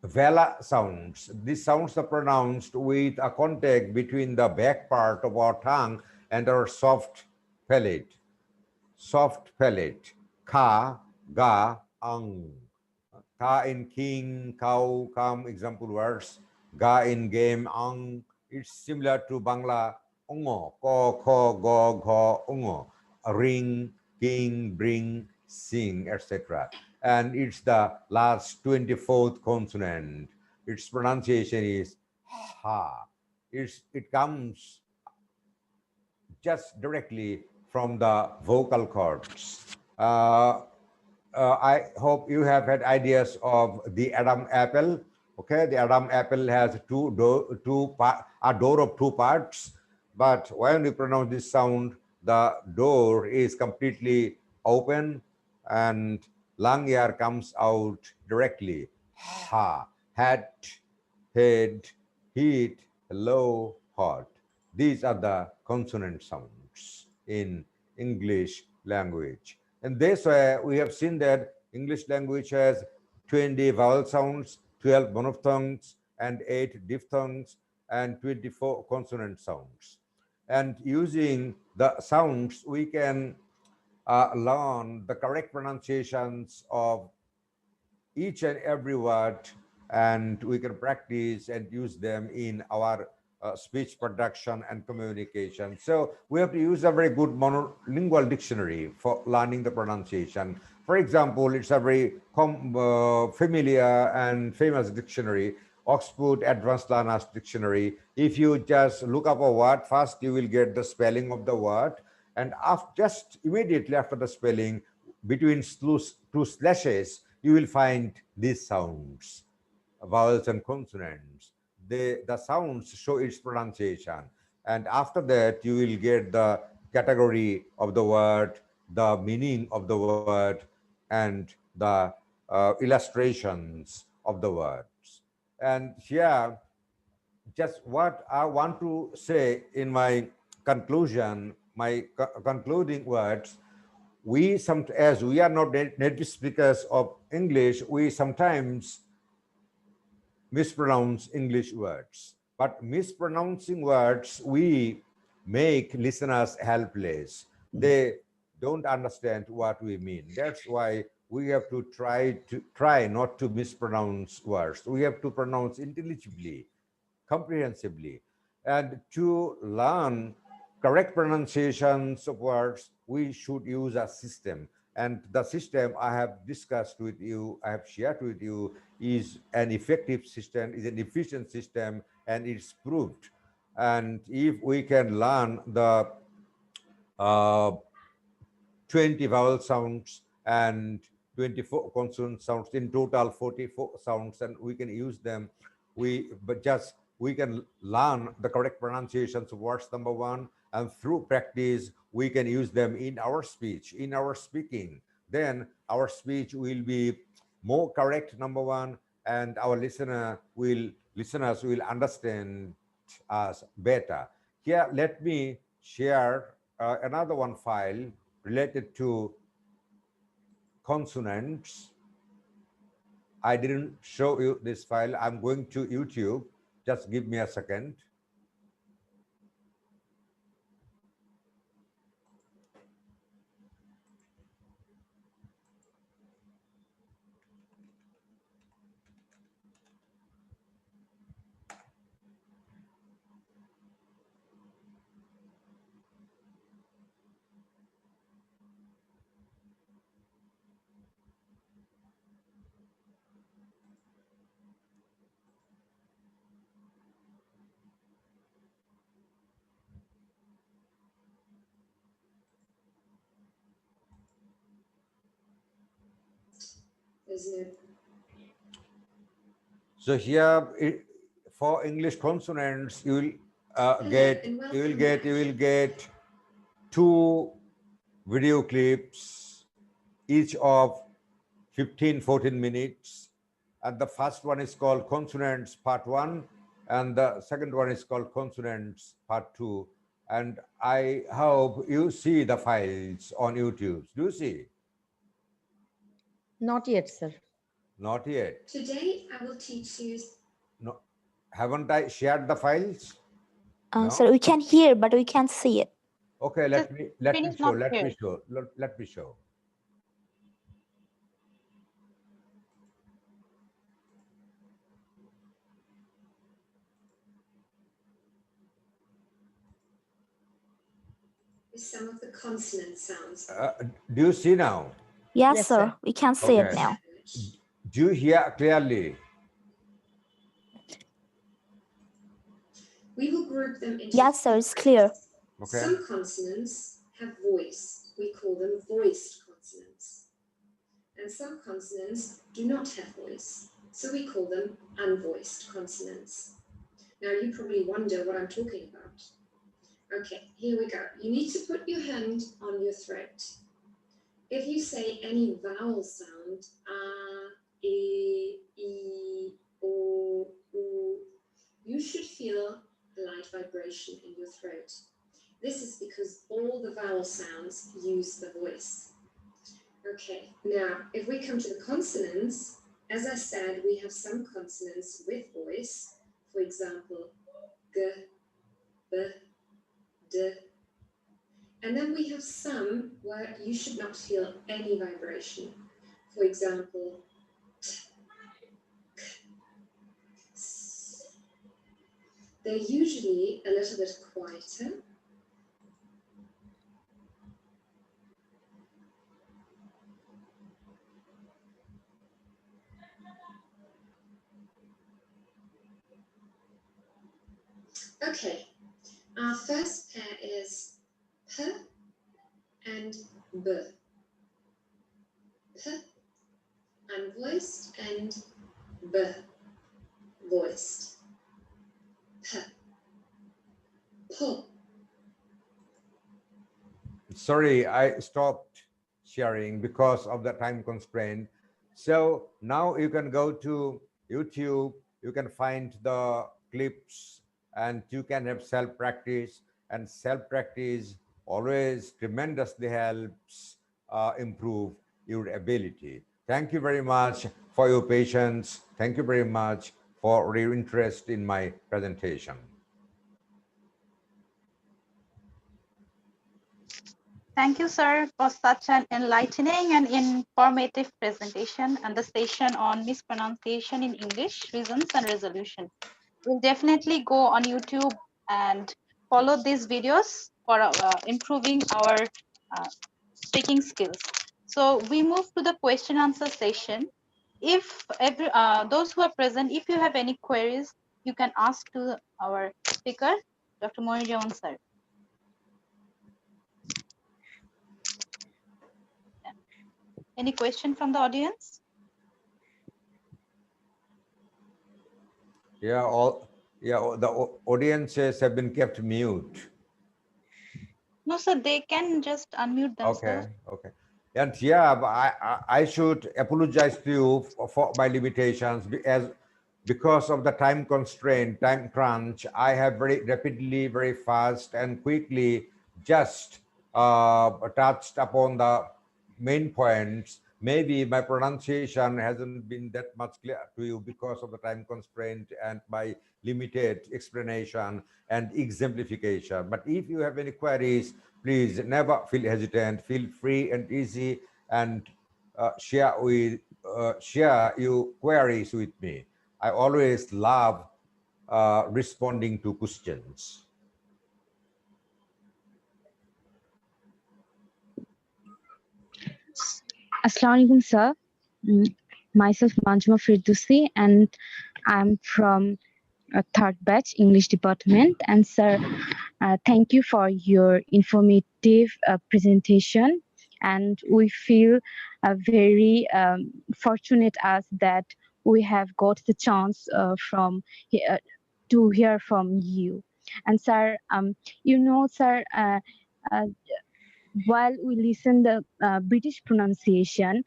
vela sounds. These sounds are pronounced with a contact between the back part of our tongue and our soft palate. Soft palate. Ka, ga, ang. Ka in king, cow, come, example words. Ga in game, ang. It's similar to Bangla, ongo, ko, ko, go, go, ongo. Ring, king, bring, sing, etc. And it's the last 24th consonant. Its pronunciation is ha. It comes just directly from the vocal cords. I hope you have had ideas of the Adam apple. Okay, the Adam apple has a door of 2 parts, but when we pronounce this sound, the door is completely open and lung air comes out directly. Ha, hat, head, heat, hello, hot. These are the consonant sounds in English language. And this way, we have seen that English language has 20 vowel sounds, 12 monophthongs, and 8 diphthongs, and 24 consonant sounds. And using the sounds, we can learn the correct pronunciations of each and every word, and we can practice and use them in our speech production and communication. So we have to use a very good monolingual dictionary for learning the pronunciation. For example, it's a very familiar and famous dictionary, Oxford Advanced Learners Dictionary. If you just look up a word, first you will get the spelling of the word, and just immediately after the spelling, between 2 slashes, you will find these sounds, vowels and consonants. The sounds show its pronunciation. And after that, you will get the category of the word, the meaning of the word, and the illustrations of the words. And here, just what I want to say in my conclusion, my concluding words, as we are not native speakers of English, we sometimes mispronounce English words. But mispronouncing words, we make listeners helpless. They don't understand what we mean. That's why we have to try not to mispronounce words. We have to pronounce intelligibly, comprehensively. And to learn correct pronunciations of words, we should use a system. And the system I have discussed with you, I have shared with you, is an effective system, is an efficient system, and it's proved. And if we can learn the 20 vowel sounds and 24 consonant sounds, in total 44 sounds, and we can use them, we can learn the correct pronunciations of words, number 1, and through practice we can use them in our speech, in our speaking. Then our speech will be more correct, number 1, and our listeners will understand us better. Here, let me share another one file related to consonants. I didn't show you this file. I'm going to YouTube Just give me a second. There's no. So here, for English consonants, you will get 2 video clips, each of 15-14 minutes. And the first one is called Consonants Part 1, and the second one is called Consonants Part 2. And I hope you see the files on YouTube. Do you see? Not yet, sir. Not yet. Today, I will teach you. No, haven't I shared the files? No? So we can hear, but we can't see it. Okay, let me show. Let me show. Some of the consonant sounds. Do you see now? Yes, sir. We can see it now. Do you hear clearly? We will group them into. Yes, sir. It's clear. Okay. Some consonants have voice. We call them voiced consonants. And some consonants do not have voice. So we call them unvoiced consonants. Now you probably wonder what I'm talking about. Okay, here we go. You need to put your hand on your throat. If you say any vowel sound, a, e, o, u, you should feel a light vibration in your throat. This is because all the vowel sounds use the voice. Okay, now if we come to the consonants, as I said, we have some consonants with voice. For example, g, b, d. And then we have some where you should not feel any vibration. For example, t, k, s. They're usually a little bit quieter. Okay, our first pair is P and B. P, unvoiced, and B, voiced. P, po. Sorry, I stopped sharing because of the time constraint. So now you can go to YouTube, you can find the clips, and you can have self-practice, and self-practice always tremendously helps improve your ability. Thank you very much for your patience. Thank you very much for your interest in my presentation. Thank you, sir, for such an enlightening and informative presentation and the session on mispronunciation in English, reasons and resolution. We'll definitely go on YouTube and follow these videos for improving our speaking skills. So we move to the question answer session. If those who are present, if you have any queries, you can ask to our speaker, Dr. Monijawan sir. Any question from the audience? Yeah, the audiences have been kept mute. No, sir, they can just unmute themselves. Okay. And yeah, I should apologize to you for my limitations because of the time constraint, time crunch. I have very rapidly, very fast and quickly just touched upon the main points, Maybe my pronunciation hasn't been that much clear to you because of the time constraint and my limited explanation and exemplification. But if you have any queries, please never feel hesitant, feel free and easy, and share your queries with me. I always love responding to questions. Assalamualaikum, sir. Myself Manjuma Firdousi, and I'm from third batch English department. And sir, thank you for your informative presentation. And we feel very fortunate as that we have got the chance to hear from you. And sir, sir, while we listen the British pronunciation,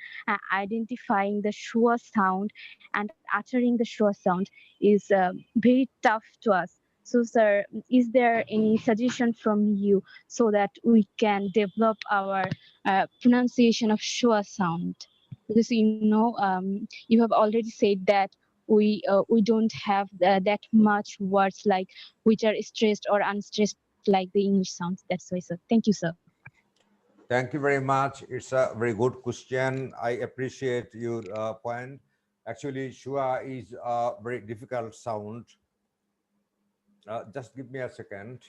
identifying the schwa sound and uttering the schwa sound is very tough to us. So, sir, is there any suggestion from you so that we can develop our pronunciation of schwa sound? Because you have already said that we don't have that much words like which are stressed or unstressed like the English sounds. That's why, sir. Thank you, sir. Thank you very much. It's a very good question. I appreciate your point. Actually, schwa is a very difficult sound. Just give me a second.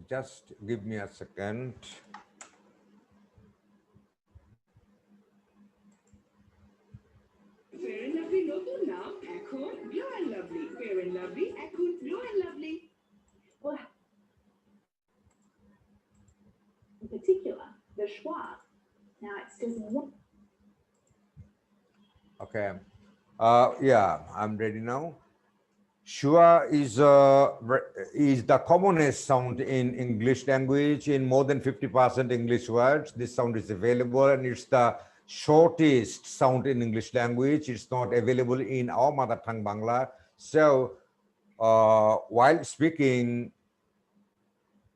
Just give me a second. Fair and Lovely নতুন নাম এখন Glow and Lovely. Fair and Lovely এখন Glow and Lovely. Well, in particular, the schwa. Now it's just one. Okay. Yeah, I'm ready now. Schwa is the commonest sound in English language. In more than 50% English words, this sound is available, and it's the shortest sound in English language. It's not available in our mother tongue, Bangla. So while speaking,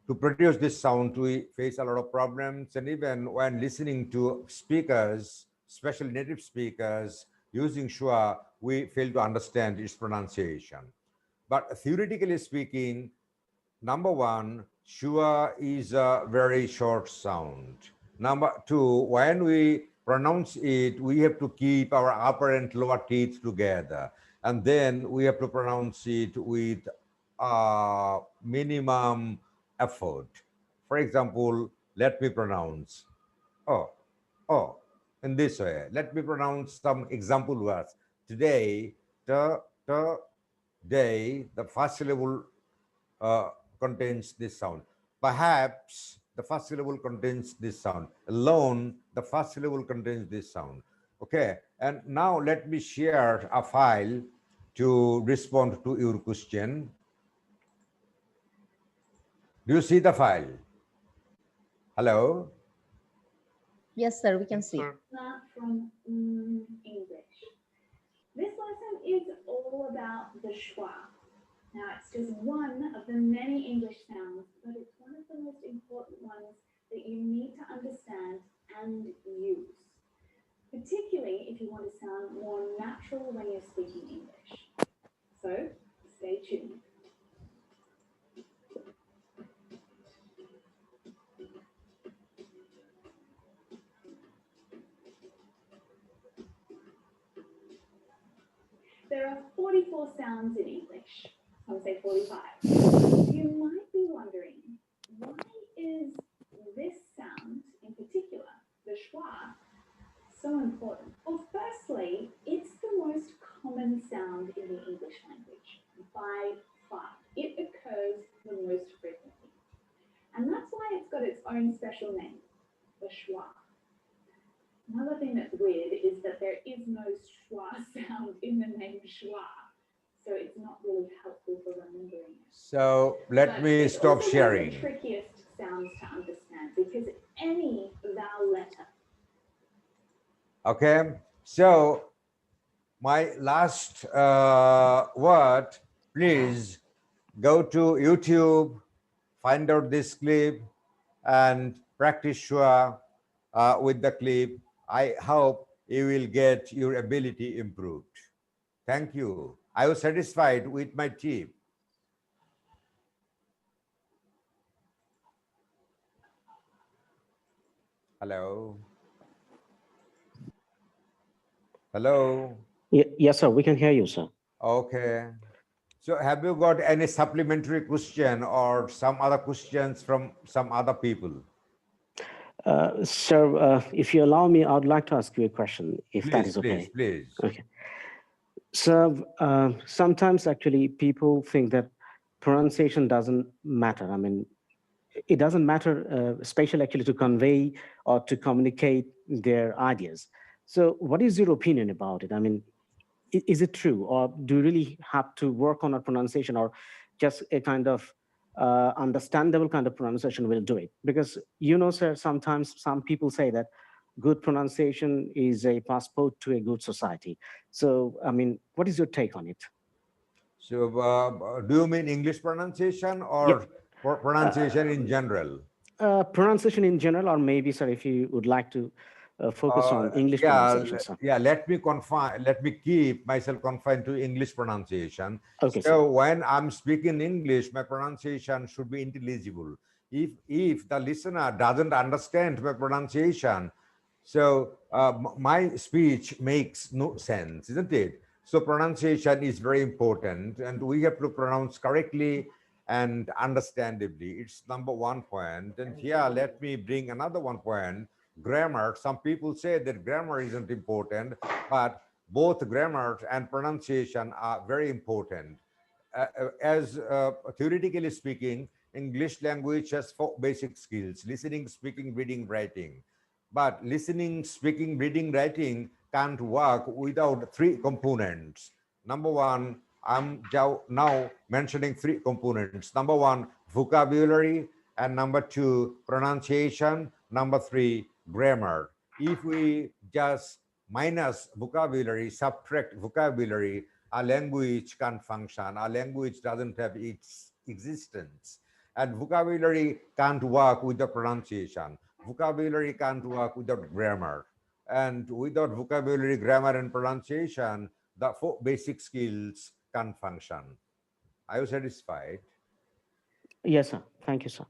to produce this sound, we face a lot of problems. And even when listening to speakers, especially native speakers, using schwa, we fail to understand its pronunciation. But theoretically speaking, number one, schwa is a very short sound. Number two, when we pronounce it, we have to keep our upper and lower teeth together. And then we have to pronounce it with minimum effort. For example, let me pronounce oh in this way. Let me pronounce some example words. Today, day, the first syllable contains this sound. Perhaps the first syllable contains this sound. Alone, the first syllable contains this sound. Okay, and now let me share a file to respond to your question. Do you see the file? Hello? Yes, sir, we can see. Not from English. This lesson is all about the schwa. Now, it's just one of the many English sounds, but it's one of the most important ones that you need to understand and use, particularly if you want to sound more natural when you're speaking English. So, stay tuned. There are 44 sounds in English. Some say 45. You might be wondering, why is this sound in particular, the schwa, so important? Well, firstly, it's the most common sound in the English language by far. It occurs the most frequently. And that's why it's got its own special name, the schwa. Another thing that's weird is that there is no schwa sound in the name schwa. So it's not really helpful for remembering it. So let me stop It's sharing. the trickiest sounds to understand because any vowel letter. Okay, so my last word, please go to YouTube, find out this clip, and practice Shua with the clip. I hope you will get your ability improved. Thank you. I was satisfied with my team. Hello. Hello. Yes, sir. We can hear you, sir. Okay. So have you got any supplementary question or some other questions from some other people? Sir, if you allow me, I would like to ask you a question, if that Please, is okay. please. Okay. So sometimes actually people think that pronunciation doesn't matter. I mean, it doesn't matter, especially actually to convey or to communicate their ideas. So what is your opinion about it? I mean, is it true, or do you really have to work on a pronunciation, or just a kind of understandable kind of pronunciation will do it? Because, you know, sir, sometimes some people say that good pronunciation is a passport to a good society. So, I mean, what is your take on it? So do you mean English pronunciation Yeah. or pronunciation in general? Pronunciation in general, or maybe, sir, if you would like to focus on English pronunciation, sir. Yeah, let me keep myself confined to English pronunciation. Okay, so sir. when I'm speaking English, my pronunciation should be intelligible. If the listener doesn't understand my pronunciation, so my speech makes no sense, isn't it? So pronunciation is very important, and we have to pronounce correctly and understandably. It's number one point. And here, let me bring another one point. Grammar. Some people say that grammar isn't important, but both grammar and pronunciation are very important. As theoretically speaking, English language has four basic skills: listening, speaking, reading, writing. But listening, speaking, reading, writing can't work without three components. Number one, I'm now mentioning three components. Number one, vocabulary, and number two, pronunciation, number three, grammar. If we just minus vocabulary, subtract vocabulary, a language can't function. A language doesn't have its existence. And vocabulary can't work with the pronunciation. Vocabulary can't work without grammar. And without vocabulary, grammar, and pronunciation, the four basic skills can function. Are you satisfied? Yes, sir. Thank you, sir.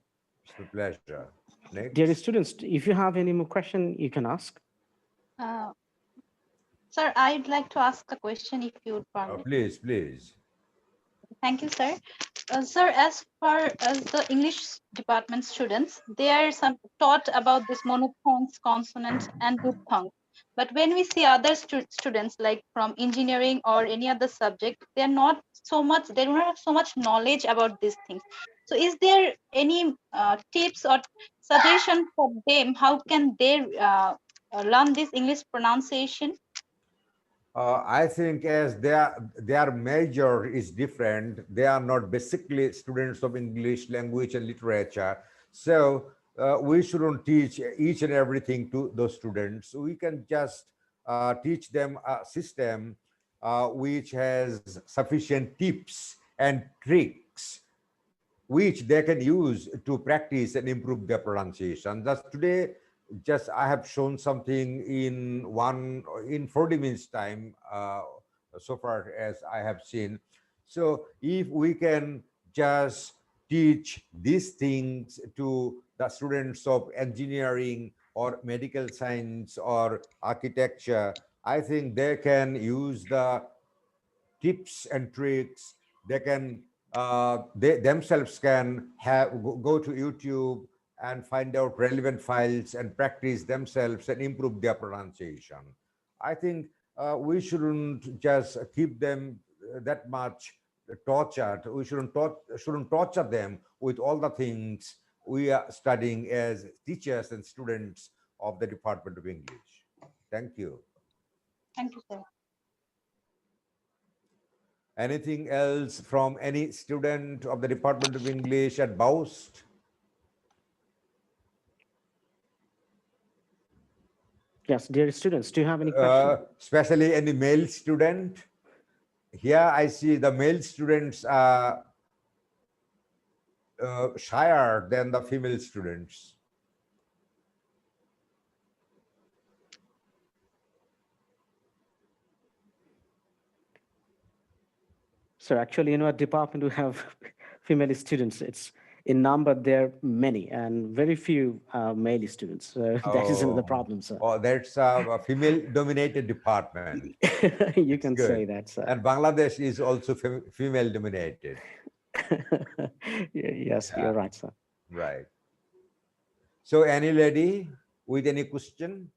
It's a pleasure. Dear Next. students, if you have any more question, you can ask. Sir, I'd like to ask a question if you would permit. Please, please. Thank you, sir. Sir, as far as the English department students, they are taught about this monophthongs, consonants, and diphthongs. But when we see other students, like from engineering or any other subject, they are not so much. They don't have so much knowledge about these things. So, is there any tips or suggestion for them? How can they learn this English pronunciation? I think as their major is different, they are not basically students of English language and literature. So we shouldn't teach each and everything to those students. We can just teach them a system which has sufficient tips and tricks which they can use to practice and improve their pronunciation. Thus today, just I have shown something in 40 minutes time, so far as I have seen. So if we can just teach these things to the students of engineering or medical science or architecture, I think they can use the tips and tricks. They can they themselves can go to YouTube and find out relevant files and practice themselves and improve their pronunciation. I think we shouldn't just keep them that much tortured. We shouldn't torture them with all the things we are studying as teachers and students of the Department of English. Thank you. Thank you, sir. Anything else from any student of the Department of English at Baust? Yes, dear students, do you have any questions? Especially any male student? Here I see the male students are shyer than the female students? So actually, in our department, we have female students. It's in number, there are many and very few male students. So that is another problem, sir. Oh, that's a female-dominated department. You It's can good. say that, sir. And Bangladesh is also female-dominated. Yes, you're right, sir. Right. So any lady with any question?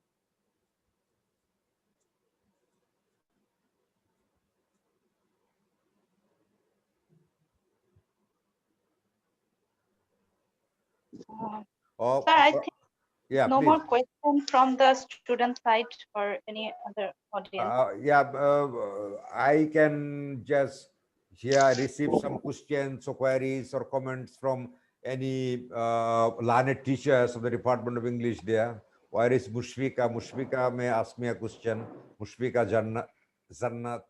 Sir, I think yeah, no please. more questions from the student side or any other audience. I can just receive some questions or queries or comments from any learned teachers of the Department of English there. Where is Mushfika? Mushfika may ask me a question. Mushfika Jannat.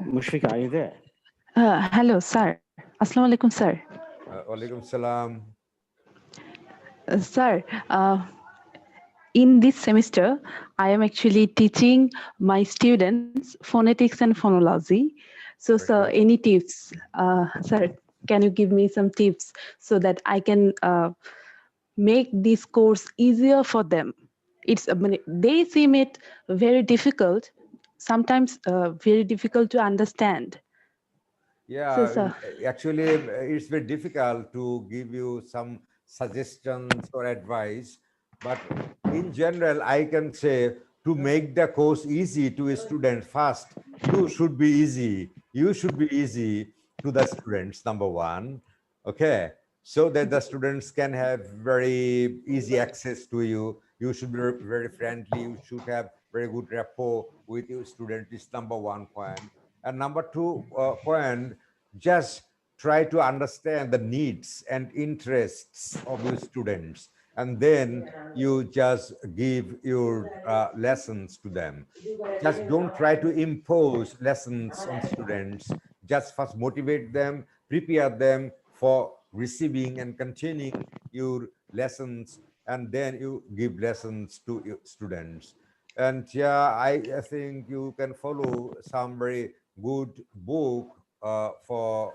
Mushfika, are you there? Hello, sir. Assalamu alaikum, sir. Walaikum salam. Sir, in this semester, I am actually teaching my students phonetics and phonology. So, sir, any tips? Sir, can you give me some tips so that I can make this course easier for them? They seem it very difficult, sometimes very difficult to understand. Yeah, actually, it's very difficult to give you some suggestions or advice. But in general, I can say to make the course easy to a student first, you should be easy. You should be easy to the students, number one. Okay. So that the students can have very easy access to you. You should be very friendly. You should have very good rapport with your student. Is number one point. And number two point, just try to understand the needs and interests of your students, and then you just give your lessons to them. Just don't try to impose lessons on students. Just first motivate them, prepare them for receiving and continuing your lessons, and then you give lessons to your students. And yeah, I think you can follow some very good book for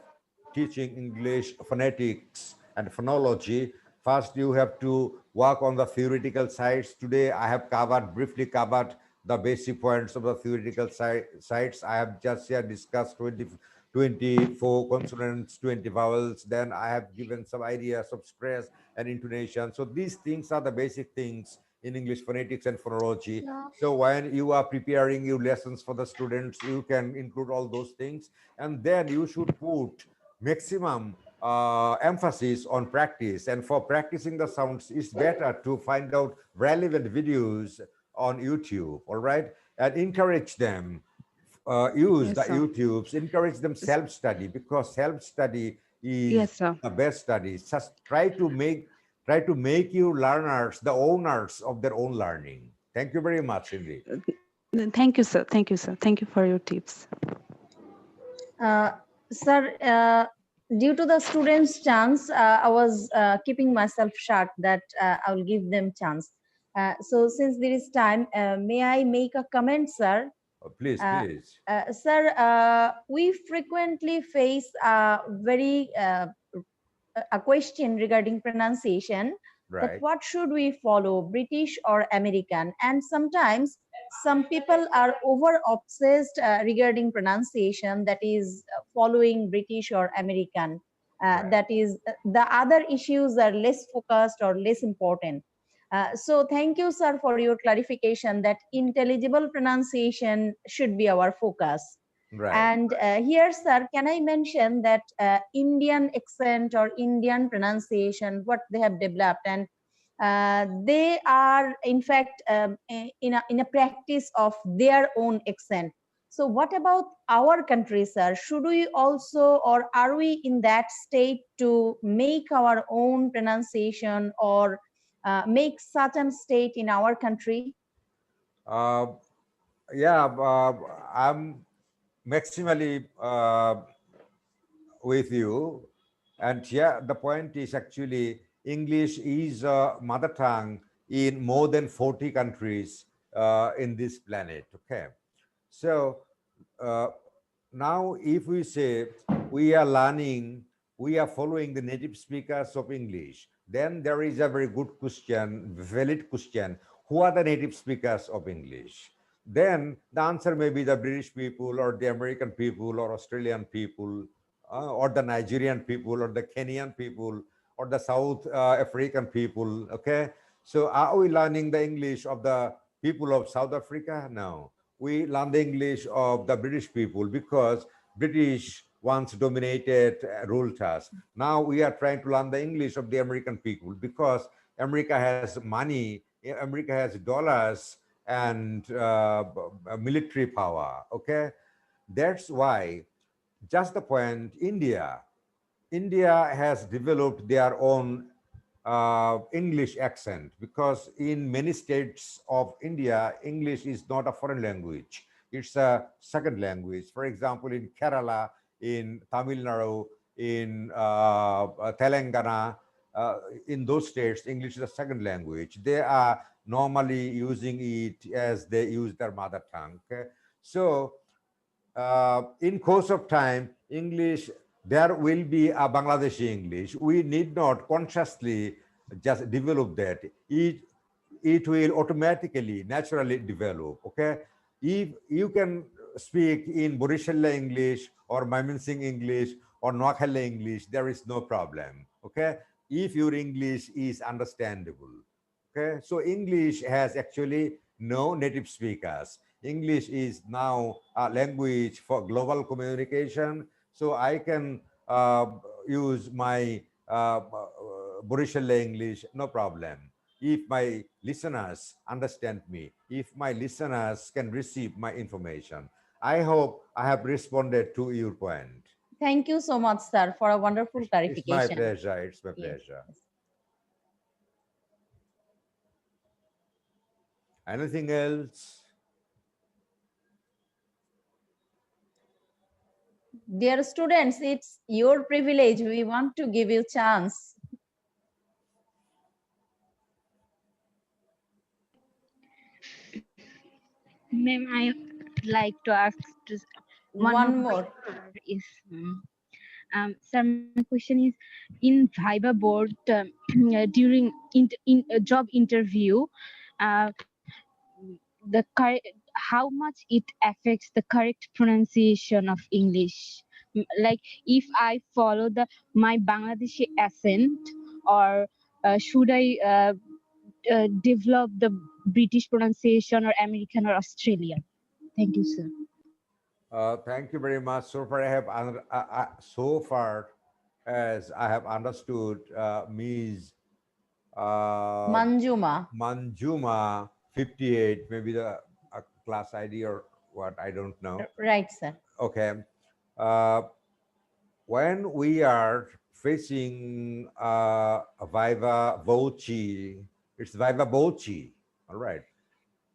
teaching English phonetics and phonology. First, you have to work on the theoretical sides. Today, I have briefly covered the basic points of the theoretical sides. I have just here discussed 24 consonants, 20 vowels. Then I have given some ideas of stress and intonation. So these things are the basic things in English phonetics and phonology. So when you are preparing your lessons for the students, you can include all those things. And then you should put maximum emphasis on practice. And for practicing the sounds, it's better to find out relevant videos on YouTube, all right? And encourage them, use the YouTubes, encourage them self-study, because self-study is the best study. Just try to make you learners the owners of their own learning. Thank you very much, Cindy. Thank you, sir. Thank you, sir. Thank you for your tips. Sir, due to the students' chance, I was keeping myself short that I will give them chance. So since there is time, may I make a comment, sir? Please. Sir, we frequently face a question regarding pronunciation. Right. That what should we follow, British or American? And sometimes some people are over obsessed regarding pronunciation, that is following British or American. That is the other issues are less focused or less important. So thank you, sir, for your clarification that intelligible pronunciation should be our focus. Right. And here, sir, can I mention that Indian accent or Indian pronunciation, what they have developed, and they are in fact in a practice of their own accent. So what about our country, sir? Should we also, or are we in that state to make our own pronunciation or make certain state in our country? I'm maximally with you. And yeah, the point is actually English is a mother tongue in more than 40 countries in this planet. Okay. So uh, now if we say we are learning, we are following the native speakers of English, then there is a very good question, valid question. Who are the native speakers of English? Then the answer may be the British people or the American people or Australian people or the Nigerian people or the Kenyan people or the South African people. Okay. So are we learning the English of the people of South Africa? No. We learn the English of the British people because British once dominated, ruled us. Now we are trying to learn the English of the American people because America has money, America has dollars and military power. Okay. That's why, just the point, India has developed their own English accent because in many states of India, English is not a foreign language. It's a second language. For example, in Kerala, in Tamil Nadu, in Telangana, in those states, English is a second language. They are normally using it as they use their mother tongue. Okay? So in course of time, English, there will be a Bangladeshi English. We need not consciously just develop that. It will automatically, naturally develop. Okay, if you can speak in Borishalla English or Mymensingh English or Noakhali English, there is no problem. Okay, if your English is understandable. Okay, so English has actually no native speakers. English is now a language for global communication. So I can use my Borishalla English, no problem. If my listeners understand me, if my listeners can receive my information. I hope I have responded to your point. Thank you so much, sir, for a wonderful It's my clarification. pleasure. It's my Yes. pleasure. Anything else? Dear students, it's your privilege. We want to give you chance. Ma'am, I like to ask just One more. is sir, my question is in Viva board during job interview, uh, the how much it affects the correct pronunciation of English. Like if I follow the my Bangladeshi accent, or should I develop the British pronunciation or American or Australian? Thank you, sir. Thank you very much. So far, so far as I have understood, Ms. Manjuma. Manjuma 58, maybe the class ID or what, I don't know. Right, sir. Okay. Uh, when we are facing a Viva Voce, it's Viva Voce, all right.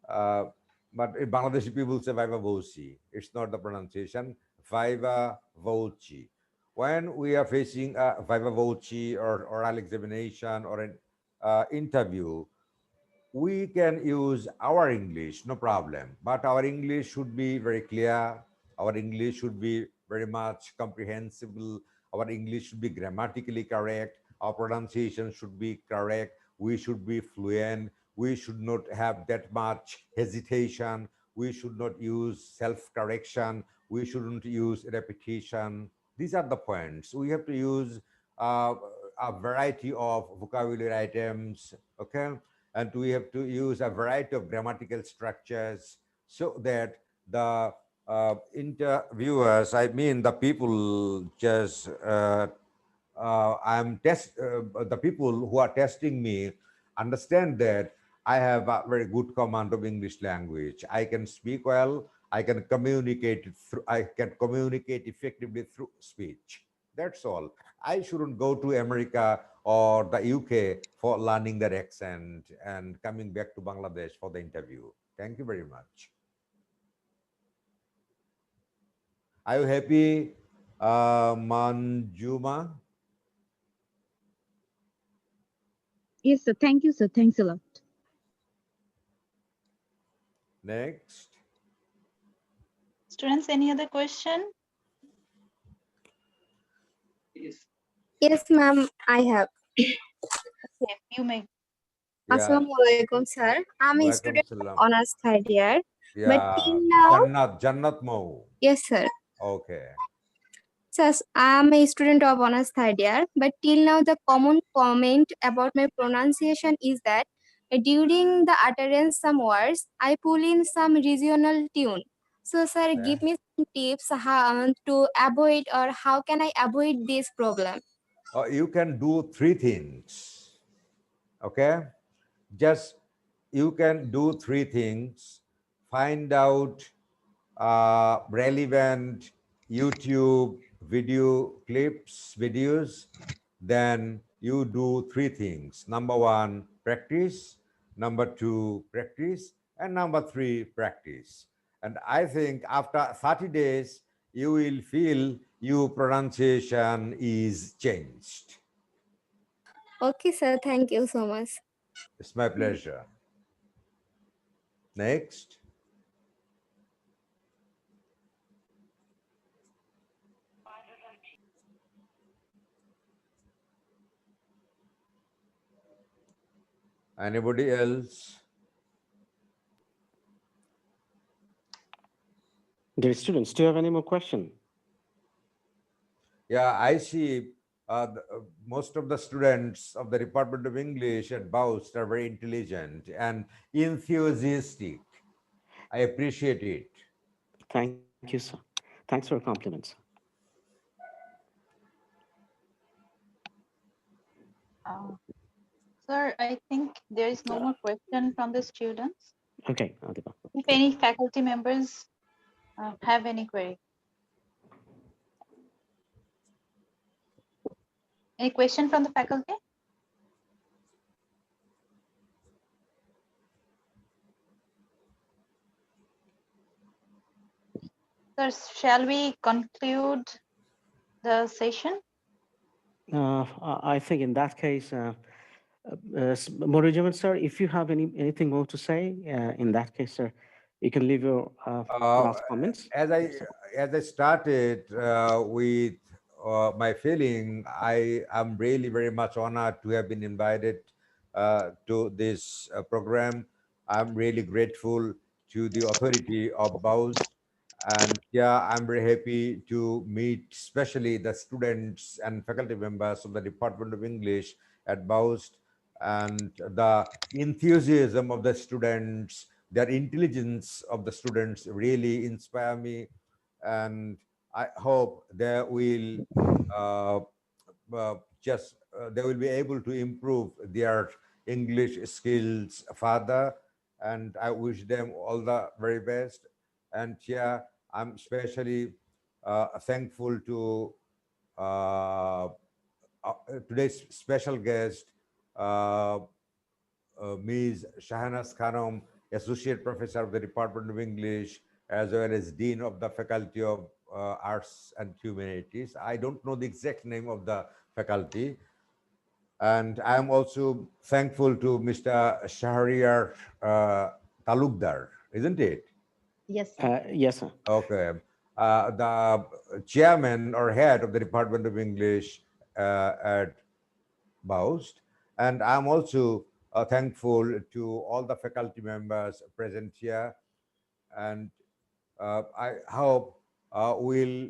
Uh, but in Bangladeshi people say Viva Voce. It's not the pronunciation. Viva Voce. When we are facing a Viva Voce or oral examination or an interview, we can use our English, no problem. But our English should be very clear. Our English should be very much comprehensible. Our English should be grammatically correct. Our pronunciation should be correct. We should be fluent. We should not have that much hesitation. We should not use self-correction. We shouldn't use repetition. These are the points. We have to use uh, a variety of vocabulary items, okay? And we have to use a variety of grammatical structures so that the interviewers, I mean the people just the people who are testing me understand that I have a very good command of English language. I can speak well. I can communicate through. I can communicate effectively through speech. That's all. I shouldn't go to America or the UK for learning their accent and coming back to Bangladesh for the interview. Thank you very much. Are you happy, Manjuma? Yes, sir. Thank you, sir. Thanks a lot. Next. Students, any other question? Yes, ma'am, I have. Okay, you may. Yeah. Assalamu alaikum, sir. I'm a Walaikum student of salam. honors third year. But Yeah. till now, Jannat Mo. yes, sir. Okay. Sir, I'm a student of honors third year. But till now, the common comment about my pronunciation is that during the utterance some words, I pull in some regional tune. So, sir, Yeah. give me some tips how to avoid or how can I avoid this problem? You can do three things. Okay. Just you can do three things. Find out relevant YouTube videos, then you do three things. Number one, practice. Number two, practice. And number three, practice. And I think after 30 days, you will feel your pronunciation is changed. Okay, sir. Thank you so much. It's my pleasure. Next. Anybody else? Dear students, do you have any more question? Yeah, I see most of the students of the Department of English at Baust are very intelligent and enthusiastic. I appreciate it. Thank you, sir. Thanks for your compliments. Sir, I think there is no more question from the students. Okay, Adiba. If any faculty members have any query. Any question from the faculty? Sir, shall we conclude the session? I think in that case, Morijaman, sir, if you have anything more to say, in that case, sir, you can leave your last comments. As I started with my feeling, I am really very much honored to have been invited to this program. I'm really grateful to the authority of BAUS. And yeah, I'm very happy to meet especially the students and faculty members of the Department of English at BAUS, and the enthusiasm of the students, their intelligence of the students really inspire me. And I hope they will uh, they will be able to improve their English skills further. And I wish them all the very best. And yeah, I'm especially thankful to today's special guest, Ms. Shahanas Khanum, Associate Professor of the Department of English, as well as Dean of the Faculty of Arts and Humanities. I don't know the exact name of the faculty. And I'm also thankful to Mr. Shahriar Talukdar, isn't it? Yes, sir. Yes, sir. Okay. The chairman or head of the Department of English at Baust. And I'm also thankful to all the faculty members present here. And I hope we'll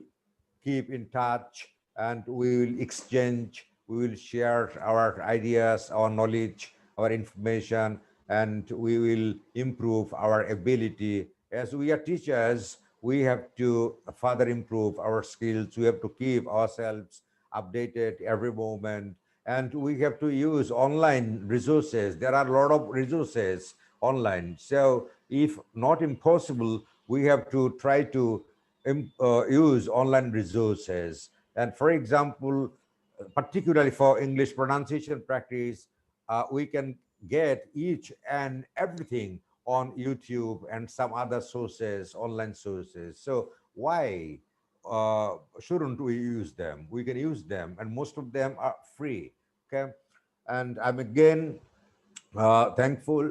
keep in touch and we will exchange, we will share our ideas, our knowledge, our information, and we will improve our ability. As we are teachers, we have to further improve our skills. We have to keep ourselves updated every moment. And we have to use online resources. There are a lot of resources online. So if not impossible, we have to try to use online resources. And for example, particularly for English pronunciation practice, we can get each and everything on YouTube and some other sources, online sources. So why shouldn't we use them? We can use them, and most of them are free. Okay, and I'm again thankful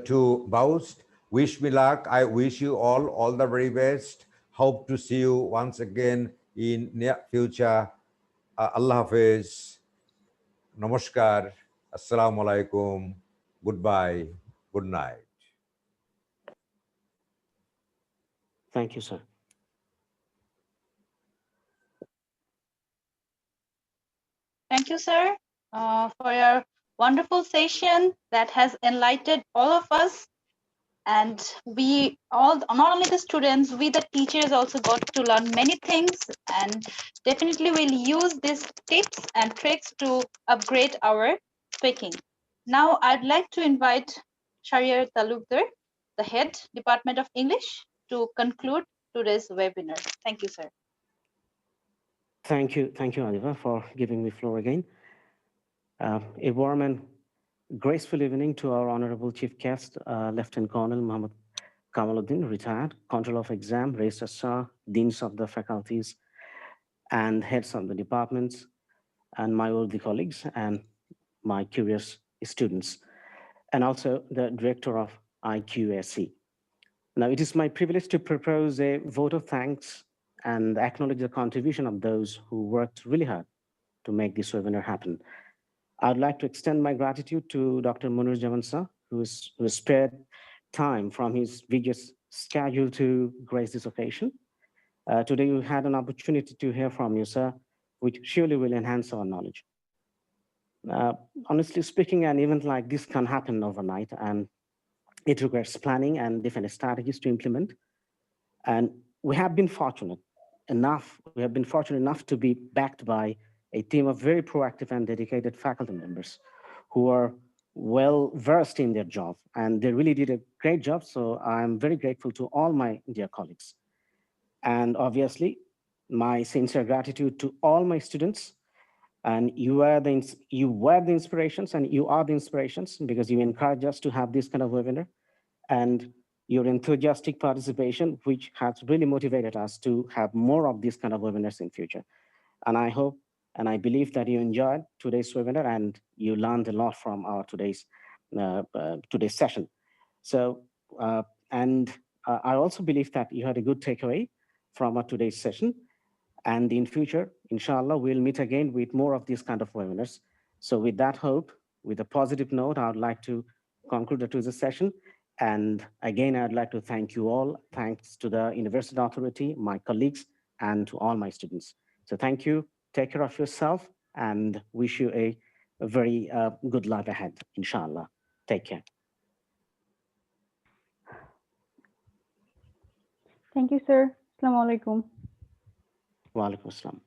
to Baust. Wish me luck. I wish you all the very best. Hope to see you once again in near future. Allah Hafiz. Namaskar. Assalamu alaikum. Goodbye. Good night. Thank you, sir. Thank you, sir, for your wonderful session that has enlightened all of us. And we all, not only the students, we the teachers also got to learn many things, and definitely we'll use these tips and tricks to upgrade our speaking. Now I'd like to invite Shahriar Talukdar, the head Department of English, to conclude today's webinar. Thank you, sir. Thank you, Adiva, for giving me floor again. A warm and graceful evening to our honorable chief guest, Lieutenant Colonel Muhammad Kamaluddin, retired, Control of Exam, Registrar Sir, Deans of the faculties, and heads of the departments, and my worthy colleagues, and my curious students, and also the director of IQAC. Now, it is my privilege to propose a vote of thanks and acknowledge the contribution of those who worked really hard to make this webinar happen. I'd like to extend my gratitude to Dr. Munir Jaman sir, who spared time from his vigorous schedule to grace this occasion. Today, we had an opportunity to hear from you, sir, which surely will enhance our knowledge. Honestly speaking, an event like this can happen overnight, and it requires planning and different strategies to implement. And we have been fortunate enough to be backed by a team of very proactive and dedicated faculty members who are well versed in their job, and they really did a great job. So I'm very grateful to all my dear colleagues. And obviously, my sincere gratitude to all my students. And you were the inspirations, and you are the inspirations, because you encourage us to have this kind of webinar. And your enthusiastic participation, which has really motivated us to have more of these kind of webinars in future. And I hope and I believe that you enjoyed today's webinar and you learned a lot from our today's session. So, I also believe that you had a good takeaway from our today's session. And in future, inshallah, we'll meet again with more of these kind of webinars. So with that hope, with a positive note, I would like to conclude today's session. And again, I'd like to thank you all. Thanks to the University Authority, my colleagues, and to all my students. So thank you, take care of yourself, and wish you a very good life ahead, inshallah. Take care. Thank you, sir. Assalamu alaikum. Wa alaikum assalam.